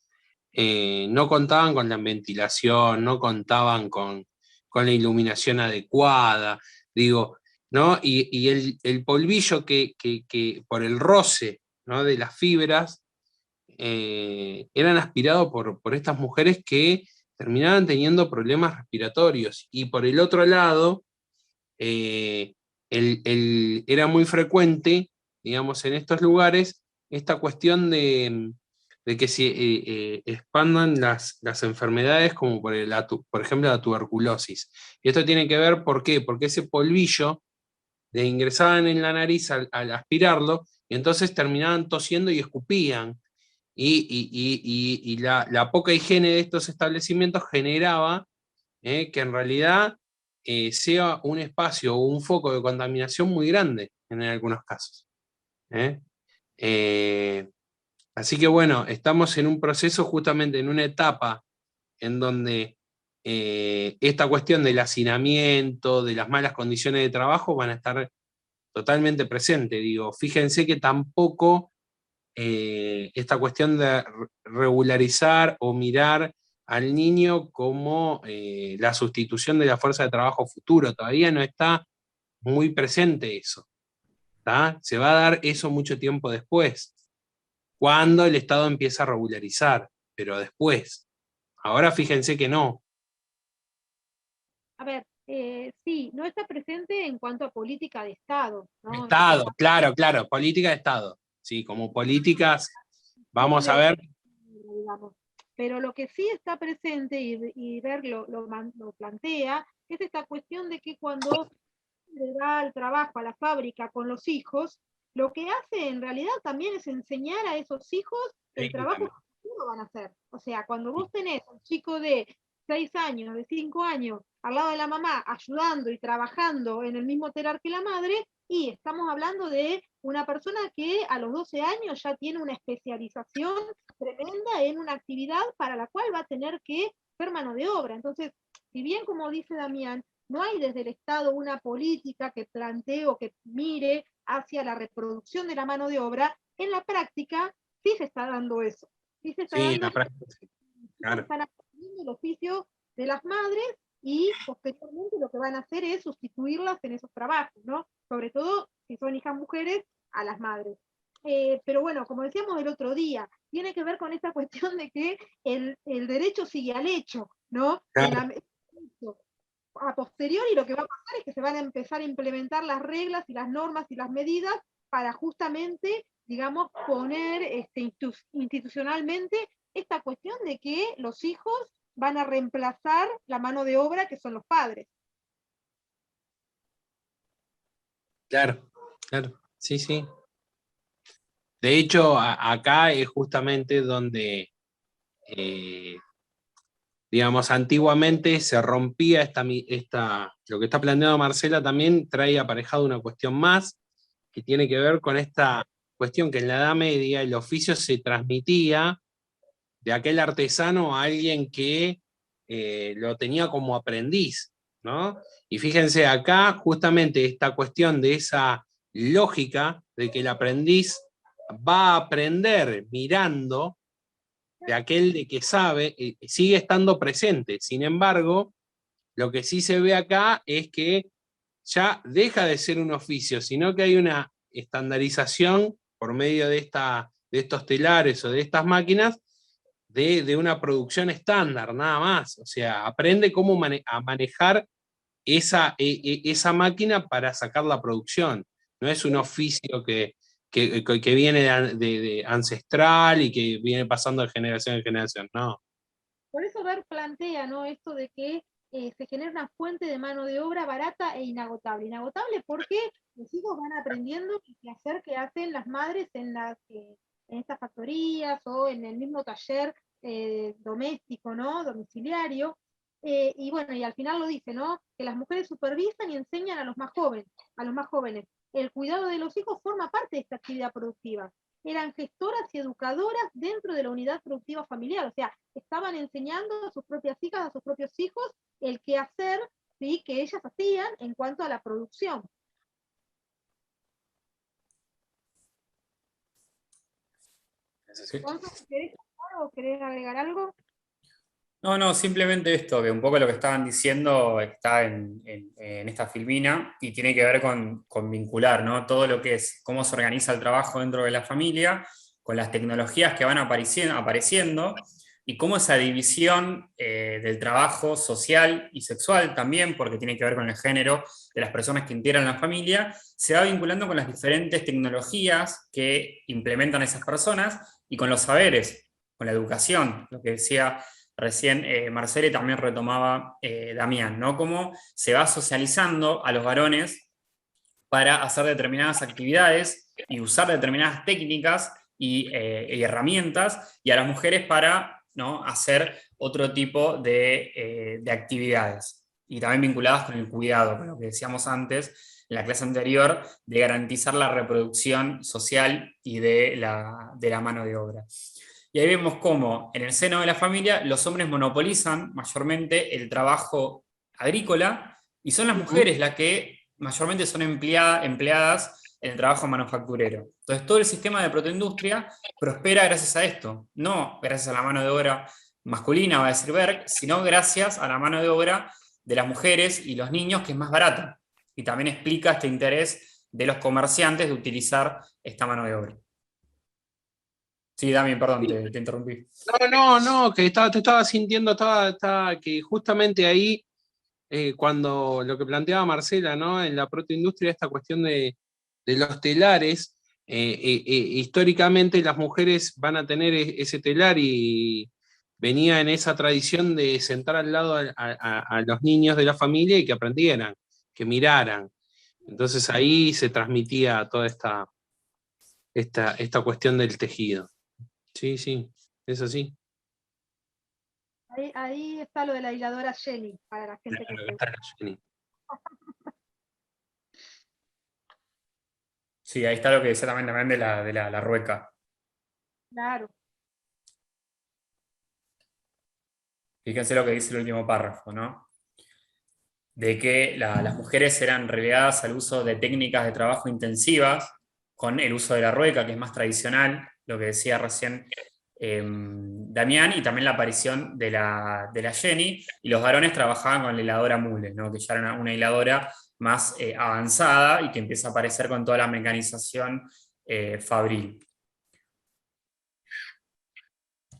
no contaban con la ventilación, no contaban con la iluminación adecuada, digo, ¿no? Y el polvillo que por el roce, ¿no?, de las fibras, eran aspirados por estas mujeres que terminaban teniendo problemas respiratorios. Y por el otro lado, era muy frecuente, digamos, en estos lugares, esta cuestión de que se expandan las enfermedades como por ejemplo la tuberculosis. Y esto tiene que ver, ¿por qué? Porque ese polvillo le ingresaban en la nariz al aspirarlo, y entonces terminaban tosiendo y escupían. Y la poca higiene de estos establecimientos generaba que en realidad sea un espacio o un foco de contaminación muy grande en algunos casos. Así que bueno, estamos en un proceso, justamente en una etapa en donde esta cuestión del hacinamiento, de las malas condiciones de trabajo van a estar totalmente presentes. Digo, fíjense que tampoco esta cuestión de regularizar o mirar al niño como la sustitución de la fuerza de trabajo futuro, todavía no está muy presente eso. ¿Tá? Se va a dar eso mucho tiempo después, cuando el Estado empieza a regularizar, pero después. Ahora fíjense que no. A ver, sí, no está presente en cuanto a política de Estado, ¿no? Estado, claro, política de Estado. Sí, como políticas, vamos a ver. Digamos. Pero lo que sí está presente y Ver lo plantea es esta cuestión de que cuando le va al trabajo, a la fábrica con los hijos, lo que hace en realidad también es enseñar a esos hijos el trabajo que no van a hacer. O sea, cuando vos tenés un chico de 6 años, de 5 años, al lado de la mamá, ayudando y trabajando en el mismo telar que la madre, y estamos hablando de una persona que a los 12 años ya tiene una especialización tremenda en una actividad para la cual va a tener que ser mano de obra. Entonces, si bien, como dice Damián, no hay desde el Estado una política que plantee o que mire hacia la reproducción de la mano de obra, en la práctica sí se está dando eso. Sí se está dando, claro, están aprendiendo el oficio de las madres y posteriormente lo que van a hacer es sustituirlas en esos trabajos, ¿no? Sobre todo si son hijas mujeres, a las madres. Pero bueno, como decíamos el otro día, tiene que ver con esta cuestión de que el derecho sigue al hecho, ¿no? Claro. A posteriori lo que va a pasar es que se van a empezar a implementar las reglas y las normas y las medidas para justamente, digamos, poner institucionalmente esta cuestión de que los hijos van a reemplazar la mano de obra que son los padres. Claro, sí, sí. De hecho, acá es justamente donde, digamos, antiguamente se rompía lo que está planteando Marcela también trae aparejado una cuestión más, que tiene que ver con esta cuestión que en la Edad Media el oficio se transmitía de aquel artesano a alguien que lo tenía como aprendiz, ¿no? Y fíjense acá justamente esta cuestión de esa lógica de que el aprendiz va a aprender mirando de aquel de que sabe, sigue estando presente. Sin embargo, lo que sí se ve acá es que ya deja de ser un oficio, sino que hay una estandarización por medio de estos telares o de estas máquinas de una producción estándar, nada más. O sea, aprende cómo a manejar esa máquina para sacar la producción. No es un oficio que viene de ancestral y que viene pasando de generación en generación, no. Por eso Ver plantea, ¿no?, esto de que se genera una fuente de mano de obra barata e inagotable. Inagotable porque los hijos van aprendiendo el hacer que hacen las madres en estas factorías o en el mismo taller doméstico, ¿no?, domiciliario. Y bueno, y al final lo dice, ¿no?, que las mujeres supervisan y enseñan a los más jóvenes. El cuidado de los hijos forma parte de esta actividad productiva. Eran gestoras y educadoras dentro de la unidad productiva familiar, o sea, estaban enseñando a sus propias hijas, a sus propios hijos, el quehacer, ¿sí?, que ellas hacían en cuanto a la producción. Sí. Gonzo, ¿querés contar o querés agregar algo? No, simplemente esto, que un poco lo que estaban diciendo está en esta filmina y tiene que ver con vincular, ¿no? Todo lo que es cómo se organiza el trabajo dentro de la familia, con las tecnologías que van apareciendo y cómo esa división del trabajo social y sexual también, porque tiene que ver con el género de las personas que integran la familia, se va vinculando con las diferentes tecnologías que implementan esas personas y con los saberes, con la educación, lo que decía recién Marcele, también retomaba Damián, ¿no? Cómo se va socializando a los varones para hacer determinadas actividades y usar determinadas técnicas y herramientas, y a las mujeres para, ¿no?, hacer otro tipo de actividades. Y también vinculadas con el cuidado, con lo que decíamos antes en la clase anterior, de garantizar la reproducción social y de la mano de obra. Y ahí vemos cómo en el seno de la familia los hombres monopolizan mayormente el trabajo agrícola y son las mujeres las que mayormente son empleadas en el trabajo manufacturero. Entonces todo el sistema de protoindustria prospera gracias a esto, no gracias a la mano de obra masculina, va a decir Berg, sino gracias a la mano de obra de las mujeres y los niños, que es más barato. Y también explica este interés de los comerciantes de utilizar esta mano de obra. Sí, Dami, perdón, te interrumpí. No, que te estaba sintiendo, que justamente ahí, cuando lo que planteaba Marcela, ¿no? En la protoindustria, esta cuestión de los telares, históricamente las mujeres van a tener ese telar y venía en esa tradición de sentar al lado a los niños de la familia y que aprendieran, que miraran. Entonces ahí se transmitía toda esta cuestión del tejido. Sí, es así. Ahí está lo de la hiladora Jenny, para la gente que se... Sí, ahí está lo que decía también de la rueca. Claro. Fíjense lo que dice el último párrafo, ¿no? De que las mujeres eran relegadas al uso de técnicas de trabajo intensivas, con el uso de la rueca, que es más tradicional, lo que decía recién Damián, y también la aparición de la Jenny, y los varones trabajaban con la hiladora Mule, ¿no? Que ya era una hiladora más avanzada y que empieza a aparecer con toda la mecanización fabril.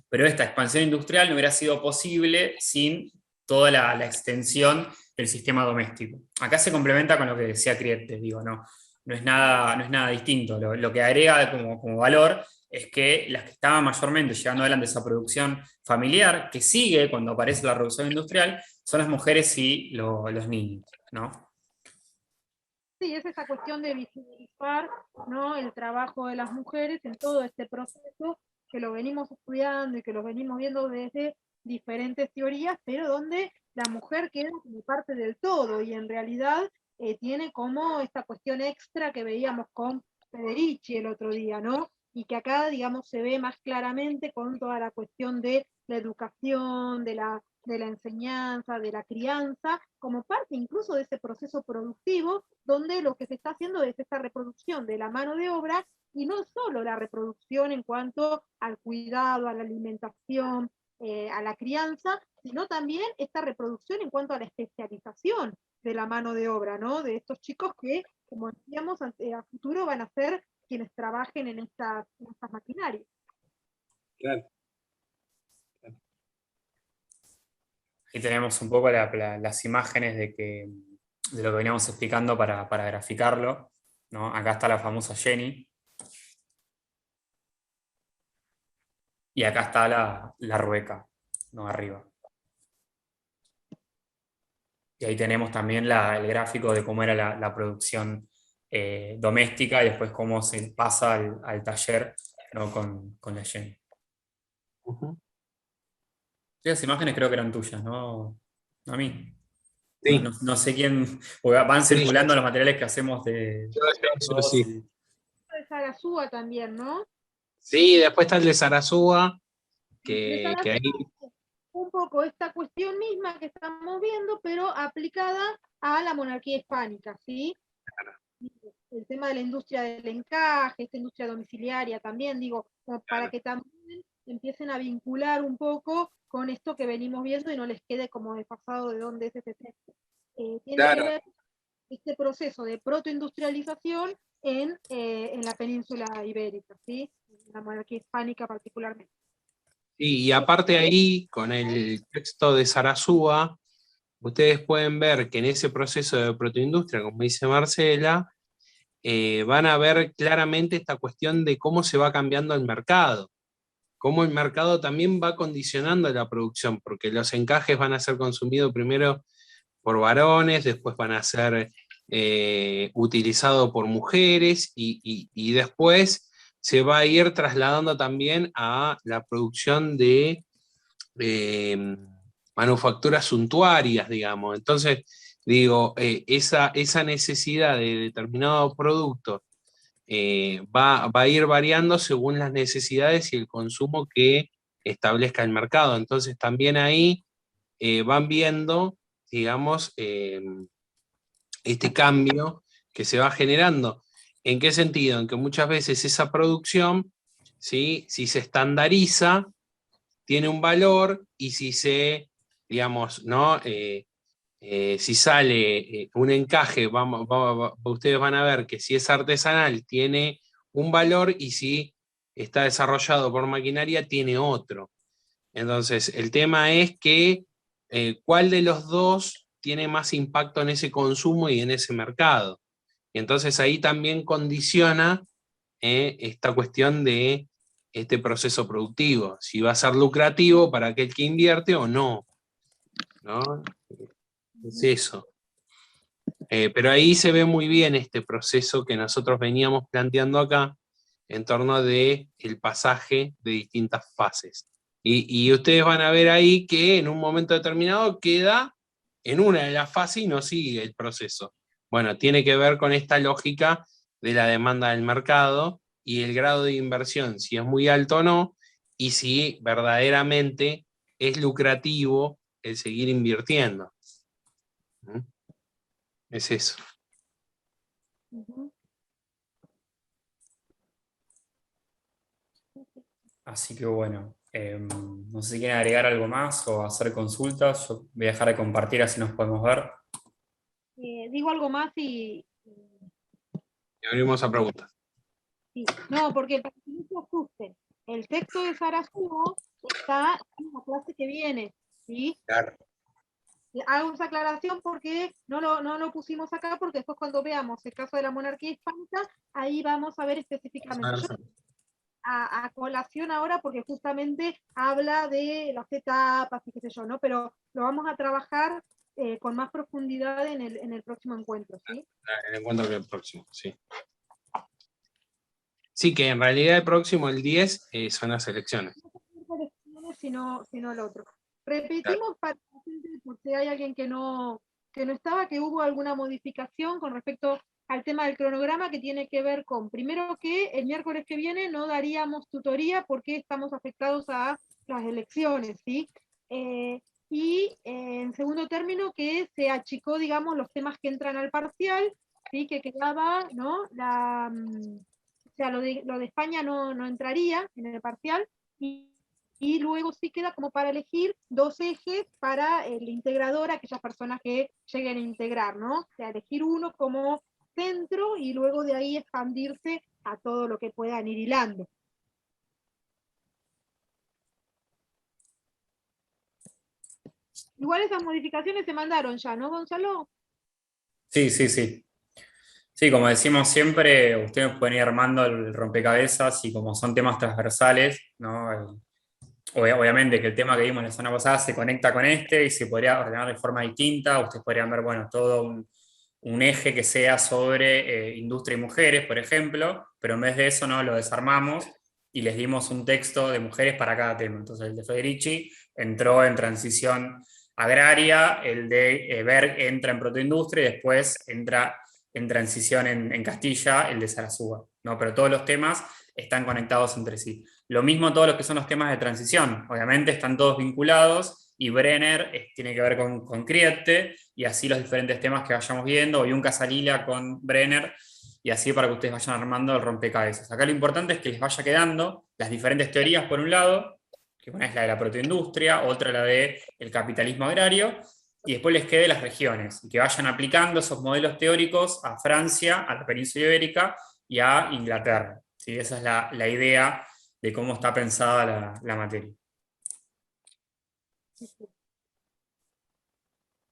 Pero esta expansión industrial no hubiera sido posible sin toda la extensión del sistema doméstico. Acá se complementa con lo que decía Crietes, digo, no es nada distinto. Lo que agrega como valor es que las que estaban mayormente llevando adelante esa producción familiar, que sigue cuando aparece la revolución industrial, son las mujeres y los niños, ¿no? Sí, es esa cuestión de visibilizar, ¿no?, el trabajo de las mujeres en todo este proceso que lo venimos estudiando y que lo venimos viendo desde diferentes teorías, pero donde la mujer queda como parte del todo y en realidad tiene como esta cuestión extra que veíamos con Federici el otro día, ¿no? Y que acá, digamos, se ve más claramente con toda la cuestión de la educación, de la enseñanza, de la crianza, como parte incluso de ese proceso productivo, donde lo que se está haciendo es esta reproducción de la mano de obra, y no solo la reproducción en cuanto al cuidado, a la alimentación, a la crianza, sino también esta reproducción en cuanto a la especialización de la mano de obra, ¿no? De estos chicos que, como decíamos, a futuro van a ser quienes trabajen en estas maquinarias. Claro. Aquí tenemos un poco las imágenes de lo que veníamos explicando para graficarlo, ¿no? Acá está la famosa Jenny. Y acá está la rueca, ¿no? Arriba. Y ahí tenemos también el gráfico de cómo era la producción doméstica y después cómo se pasa al taller, ¿no?, con la Jenny. Esas imágenes creo que eran tuyas, ¿no? A mí. Sí. No sé quién, porque van circulando los materiales que hacemos de... Sí. De Sarasúa también, ¿no? Sí, después está el de Sarasúa, De que Sarasúa, ahí... un poco esta cuestión misma que estamos viendo, pero aplicada a la monarquía hispánica, ¿sí? el tema de la industria del encaje, esta industria domiciliaria también, digo, como para que también empiecen a vincular un poco con esto que venimos viendo y no les quede como desfasado de dónde es ese texto. Tiene que ver este proceso de protoindustrialización en la península ibérica, ¿sí? En la monarquía hispánica particularmente. Y aparte ahí, con el texto de Sarasúa, ustedes pueden ver que en ese proceso de protoindustria, como dice Marcela, van a ver claramente esta cuestión de cómo se va cambiando el mercado, cómo el mercado también va condicionando la producción, porque los encajes van a ser consumidos primero por varones, después van a ser utilizados por mujeres y después se va a ir trasladando también a la producción de manufacturas suntuarias, digamos. Entonces, digo, esa necesidad de determinados productos va a ir variando según las necesidades y el consumo que establezca el mercado. Entonces, también ahí van viendo, digamos, este cambio que se va generando. ¿En qué sentido? En que muchas veces esa producción, ¿sí? Si se estandariza, tiene un valor, y si se, digamos, ¿no? Si sale un encaje, ustedes van a ver que si es artesanal tiene un valor, y si está desarrollado por maquinaria tiene otro. Entonces, el tema es que cuál de los dos tiene más impacto en ese consumo y en ese mercado. Y entonces ahí también condiciona esta cuestión de este proceso productivo, si va a ser lucrativo para aquel que invierte o no, ¿no? Es eso. Pero ahí se ve muy bien este proceso que nosotros veníamos planteando acá en torno de el pasaje de distintas fases. Y ustedes van a ver ahí que en un momento determinado queda en una de las fases y no sigue el proceso. Bueno, tiene que ver con esta lógica de la demanda del mercado y el grado de inversión, si es muy alto o no, y si verdaderamente es lucrativo el seguir invirtiendo. ¿Mm? Es eso. Así que bueno, no sé si quieren agregar algo más o hacer consultas. Yo voy a dejar de compartir, así nos podemos ver. Digo algo más y Y abrimos a preguntas. sí. No, porque para que no se asusten, el texto de Sarasúa está en la clase que viene, ¿sí? Claro. Hago esa aclaración porque no lo pusimos acá, porque después cuando veamos el caso de la monarquía hispánica, ahí vamos a ver específicamente. Yo a colación ahora porque justamente habla de las etapas y qué sé yo, ¿no? Pero lo vamos a trabajar con más profundidad en el próximo encuentro, ¿sí? En el encuentro que el próximo, sí. Sí, que en realidad el próximo, el 10, son las elecciones. Sino el otro. Repetimos para la gente, por si hay alguien que no estaba, que hubo alguna modificación con respecto al tema del cronograma, que tiene que ver con, primero, que el miércoles que viene no daríamos tutoría porque estamos afectados a las elecciones, ¿sí? Y en segundo término, que se achicó, digamos, los temas que entran al parcial, ¿sí? Que quedaba, ¿no? O sea, lo de España no entraría en el parcial, y luego sí queda como para elegir 2 ejes para el integrador, aquellas personas que lleguen a integrar, ¿no? O sea, elegir uno como centro y luego de ahí expandirse a todo lo que puedan ir hilando. Igual esas modificaciones se mandaron ya, ¿no, Gonzalo? Sí, sí, sí. Sí, como decimos siempre, ustedes pueden ir armando el rompecabezas y como son temas transversales, ¿no? Obviamente que el tema que vimos la semana pasada se conecta con este y se podría ordenar de forma distinta. Ustedes podrían ver, bueno, todo un eje que sea sobre industria y mujeres, por ejemplo, pero en vez de eso, ¿no? Lo desarmamos y les dimos un texto de mujeres para cada tema. Entonces el de Federici entró en transición agraria, el de Berg entra en protoindustria y después entra en transición en Castilla, el de Sarasúa, ¿no? Pero todos los temas están conectados entre sí. Lo mismo todos los que son los temas de transición, obviamente están todos vinculados, y Brenner tiene que ver con Kriete, y así los diferentes temas que vayamos viendo, y un Casalila con Brenner, y así para que ustedes vayan armando el rompecabezas. Acá lo importante es que les vaya quedando las diferentes teorías por un lado, que una es la de la protoindustria, otra la del capitalismo agrario, y después les quede las regiones, y que vayan aplicando esos modelos teóricos a Francia, a la península ibérica y a Inglaterra. ¿Sí? Esa es la idea de cómo está pensada la materia.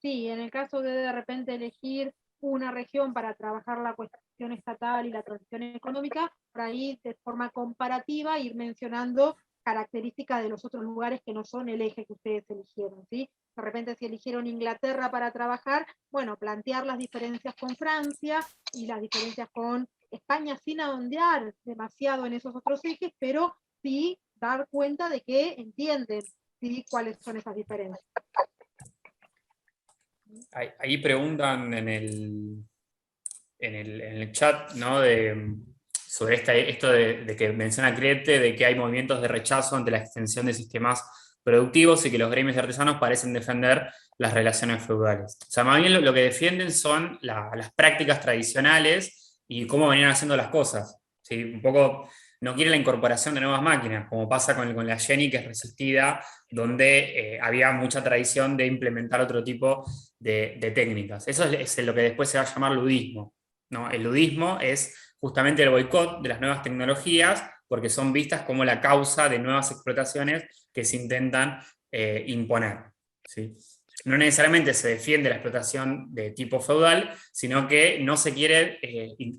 Sí, en el caso de repente elegir una región para trabajar la cuestión estatal y la transición económica, por ahí de forma comparativa ir mencionando características de los otros lugares que no son el eje que ustedes eligieron, ¿sí? De repente si eligieron Inglaterra para trabajar, bueno, plantear las diferencias con Francia y las diferencias con España sin ahondar demasiado en esos otros ejes, pero sí dar cuenta de que entienden, ¿sí?, cuáles son esas diferencias. Ahí preguntan en el chat, ¿no? Sobre esto de que menciona Crete, de que hay movimientos de rechazo ante la extensión de sistemas productivos y que los gremios de artesanos parecen defender las relaciones feudales. O sea, más bien lo que defienden son las prácticas tradicionales y cómo venían haciendo las cosas. ¿Sí? Un poco no quiere la incorporación de nuevas máquinas, como pasa con la Jenny, que es resistida, donde había mucha tradición de implementar otro tipo de técnicas. Eso es lo que después se va a llamar ludismo, ¿no? El ludismo es justamente el boicot de las nuevas tecnologías, porque son vistas como la causa de nuevas explotaciones que se intentan imponer. ¿Sí? No necesariamente se defiende la explotación de tipo feudal, sino que no se quieren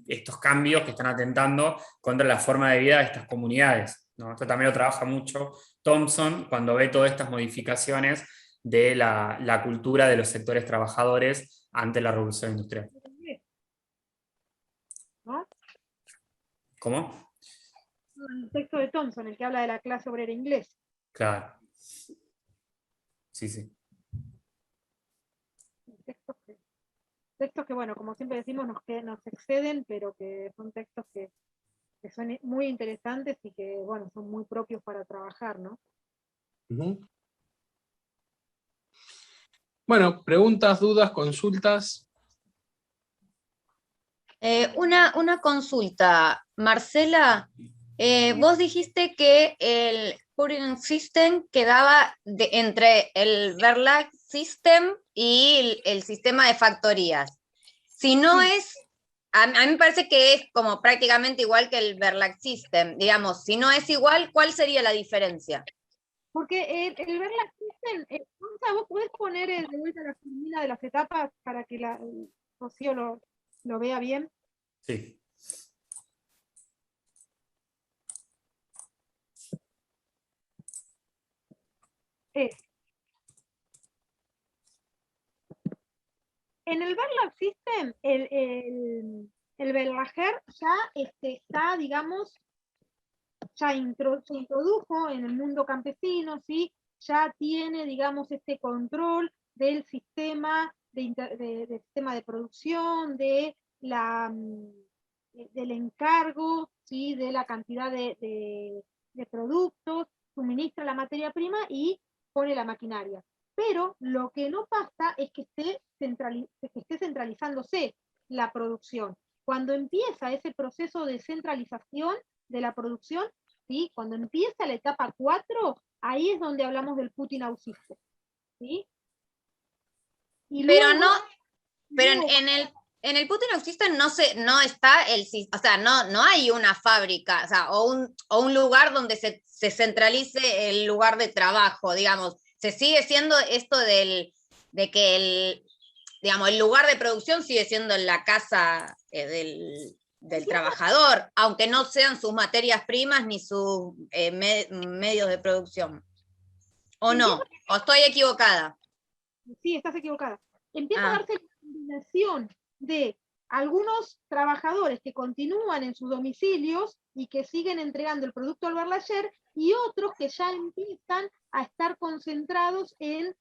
estos cambios que están atentando contra la forma de vida de estas comunidades, ¿no? Esto también lo trabaja mucho Thompson cuando ve todas estas modificaciones de la cultura de los sectores trabajadores ante la revolución industrial. ¿No? ¿Cómo? El texto de Thompson, el que habla de la clase obrera inglesa. Claro. Sí, sí. Textos que, bueno, como siempre decimos, nos exceden, pero que son textos que son muy interesantes y que, bueno, son muy propios para trabajar, ¿no? Bueno, preguntas, dudas, consultas. Una consulta, Marcela, vos dijiste que el Purine System quedaba entre el Verlag System y el sistema de factorías. Si no es, a mí me parece que es como prácticamente igual que el Verlag System, digamos, si no es igual, ¿cuál sería la diferencia? Porque el Verlag System, o sea, vos podés poner de vuelta la formula de las etapas para que el Rocío lo vea bien. Sí. En el Verlag System, el Verlager ya está, digamos, ya se introdujo en el mundo campesino, ¿sí? Ya tiene, digamos, este control del sistema sistema de producción, del encargo, ¿sí?, de la cantidad de productos, suministra la materia prima y pone la maquinaria. Pero lo que no pasa es que esté centralizándose la producción. Cuando empieza ese proceso de centralización de la producción, ¿sí?, cuando empieza la etapa 4, ahí es donde hablamos del Putinow System, ¿sí? Y pero luego, no, pero en el Putinow System no está o sea, no hay una fábrica, o sea, o un lugar donde se centralice el lugar de trabajo, digamos. Se sigue siendo esto de que digamos, el lugar de producción sigue siendo en la casa del trabajador, aunque no sean sus materias primas ni sus medios de producción. ¿O no? ¿O estoy equivocada? Sí, estás equivocada. Empieza a darse la combinación de algunos trabajadores que continúan en sus domicilios y que siguen entregando el producto al Verlager, y otros que ya empiezan a estar concentrados en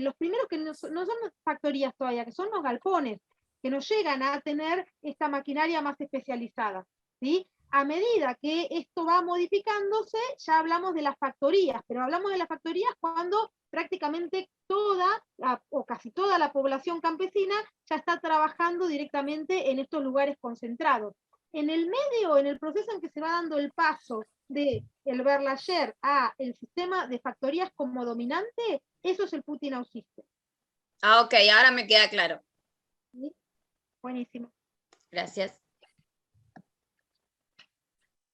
los primeros que no son factorías todavía, que son los galpones, que no llegan a tener esta maquinaria más especializada, ¿sí? A medida que esto va modificándose, ya hablamos de las factorías, pero hablamos de las factorías cuando prácticamente o casi toda la población campesina ya está trabajando directamente en estos lugares concentrados. En el medio, en el proceso en que se va dando el paso de el Verlahayer a el sistema de factorías como dominante, eso es el Putinow System. Ah, ok, ahora me queda claro. ¿Sí? Buenísimo. Gracias.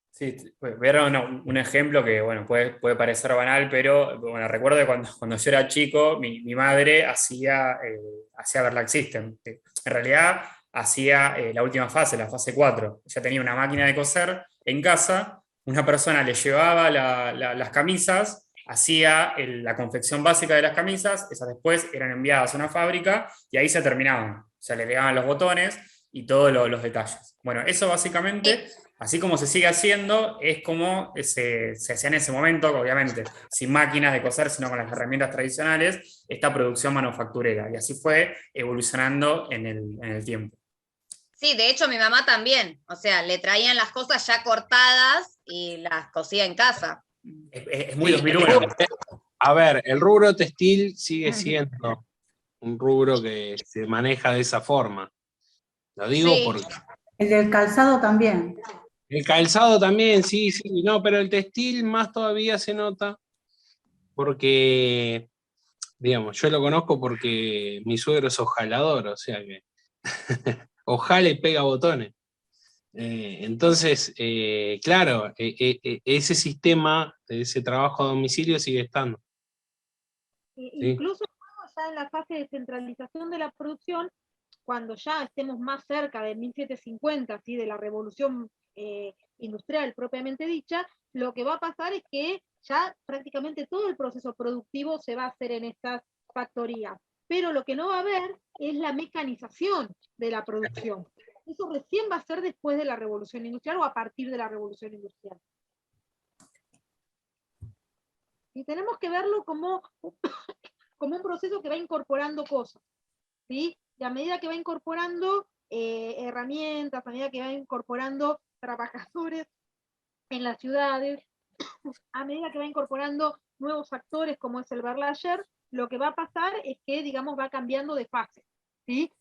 Sí, voy a dar un ejemplo que bueno, puede parecer banal, pero bueno, recuerdo que cuando yo era chico, mi madre hacía Verlac System. En realidad hacía la última fase, la fase 4. Ya tenía una máquina de coser en casa, una persona le llevaba las camisas, hacía la confección básica de las camisas, esas después eran enviadas a una fábrica y ahí se terminaban. O sea, le pegaban los botones y todos los detalles. Bueno, eso básicamente... Así como se sigue haciendo, es como se hacía en ese momento, obviamente, sin máquinas de coser, sino con las herramientas tradicionales, esta producción manufacturera. Y así fue evolucionando en el tiempo. Sí, de hecho mi mamá también. O sea, le traían las cosas ya cortadas y las cosía en casa. Es muy 2001. A ver, el rubro textil sigue siendo un rubro que se maneja de esa forma. Lo digo Sí. porque... El del calzado también. El calzado también, sí, no, pero el textil más todavía se nota porque, digamos, yo lo conozco porque mi suegro es ojalador, o sea que ojala y pega botones. Entonces, claro, ese sistema, ese trabajo a domicilio sigue estando. ¿Sí? Incluso ya en la fase de centralización de la producción, cuando ya estemos más cerca de 1750, ¿sí? De la revolución industrial propiamente dicha, lo que va a pasar es que ya prácticamente todo el proceso productivo se va a hacer en estas factorías. Pero lo que no va a haber es la mecanización de la producción. Eso recién va a ser después de la revolución industrial o a partir de la revolución industrial. Y tenemos que verlo como un proceso que va incorporando cosas, ¿sí? Y a medida que va incorporando herramientas, a medida que va incorporando trabajadores en las ciudades, a medida que va incorporando nuevos actores como es el Verlahayer, lo que va a pasar es que, digamos, va cambiando de fase, ¿sí?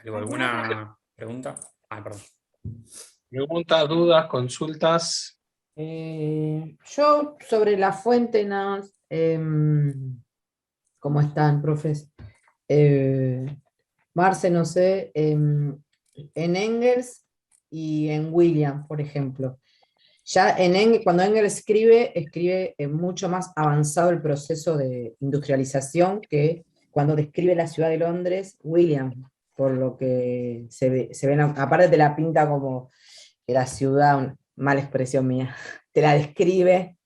¿Alguna pregunta? Perdón. Preguntas, dudas, consultas. Yo sobre la fuente, nada más, ¿cómo están, profes? Marce, no sé, en Engels y en William, por ejemplo. Ya cuando Engels escribe mucho más avanzado el proceso de industrialización que cuando describe la ciudad de Londres, William, por lo que se ven, aparte te la pinta como que la ciudad, mala expresión mía, te la describe,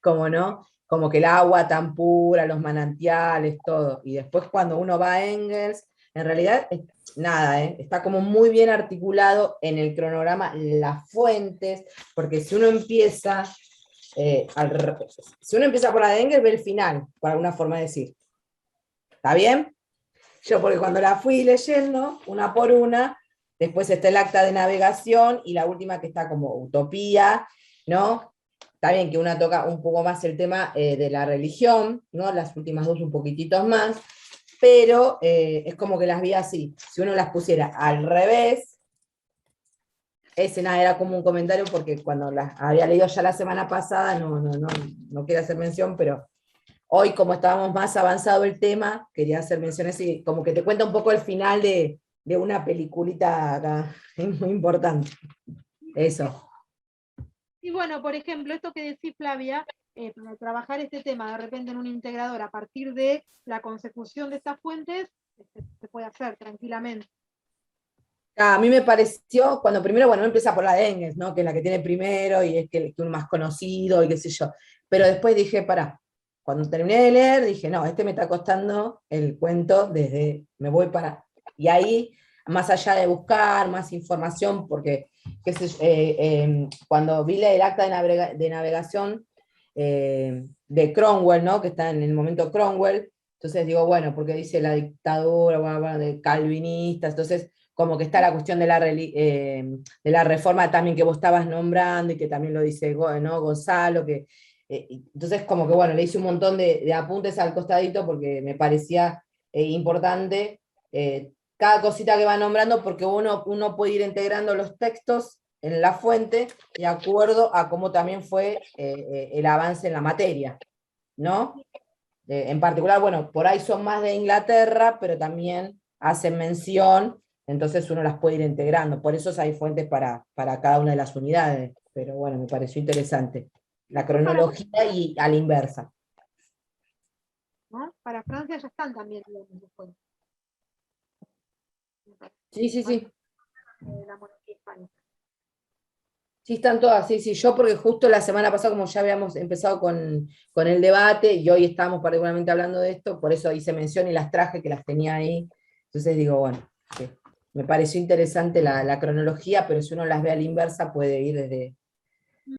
como no, como que el agua tan pura, los manantiales, todo. Y después cuando uno va a Engels, en realidad, nada, está como muy bien articulado en el cronograma las fuentes, porque si uno empieza, por la de Engels, ve el final, por alguna forma de decir. ¿Está bien? Yo porque cuando la fui leyendo, una por una, después está el acta de navegación y la última que está como utopía, ¿no? Está bien que una toca un poco más el tema de la religión, ¿no? Las últimas dos un poquititos más, pero es como que las vi así. Si uno las pusiera al revés, ese nada, era como un comentario porque cuando las había leído ya la semana pasada, no quiero hacer mención, pero hoy como estábamos más avanzado el tema, quería hacer menciones y como que te cuenta un poco el final de una peliculita acá, es muy importante. Eso. Y bueno, por ejemplo, esto que decís, Flavia, para trabajar este tema de repente en un integrador a partir de la consecución de estas fuentes, se puede hacer tranquilamente. A mí me pareció, cuando primero, bueno, empieza por la de Engels, ¿no? Que es la que tiene primero y es que uno más conocido y qué sé yo. Pero después dije, pará, cuando terminé de leer, dije, no, me está costando el cuento desde, me voy para... Y ahí, más allá de buscar más información, porque cuando vi el acta de navegación de Cromwell, ¿no? Que está en el momento Cromwell, Entonces digo, bueno, porque dice la dictadura, bueno, de calvinistas, entonces como que está la cuestión de de la reforma también que vos estabas nombrando y que también lo dice ¿no? Gonzalo, que entonces como que bueno, le hice un montón de apuntes al costadito porque me parecía importante cada cosita que va nombrando, porque uno puede ir integrando los textos en la fuente de acuerdo a cómo también fue el avance en la materia, ¿no? En particular, bueno, por ahí son más de Inglaterra, pero también hacen mención, entonces uno las puede ir integrando. Por eso hay fuentes para cada una de las unidades. Pero bueno, me pareció interesante. La cronología y a la inversa. ¿no? Para Francia ya están también, digamos, después. Sí, sí, sí. La monarquía hispánica. Sí, están todas, sí, sí. Yo porque justo la semana pasada, como ya habíamos empezado con el debate, y hoy estábamos particularmente hablando de esto, por eso hice mención y las traje, que las tenía ahí. Entonces digo, bueno, sí, me pareció interesante la cronología, pero si uno las ve a la inversa, puede ir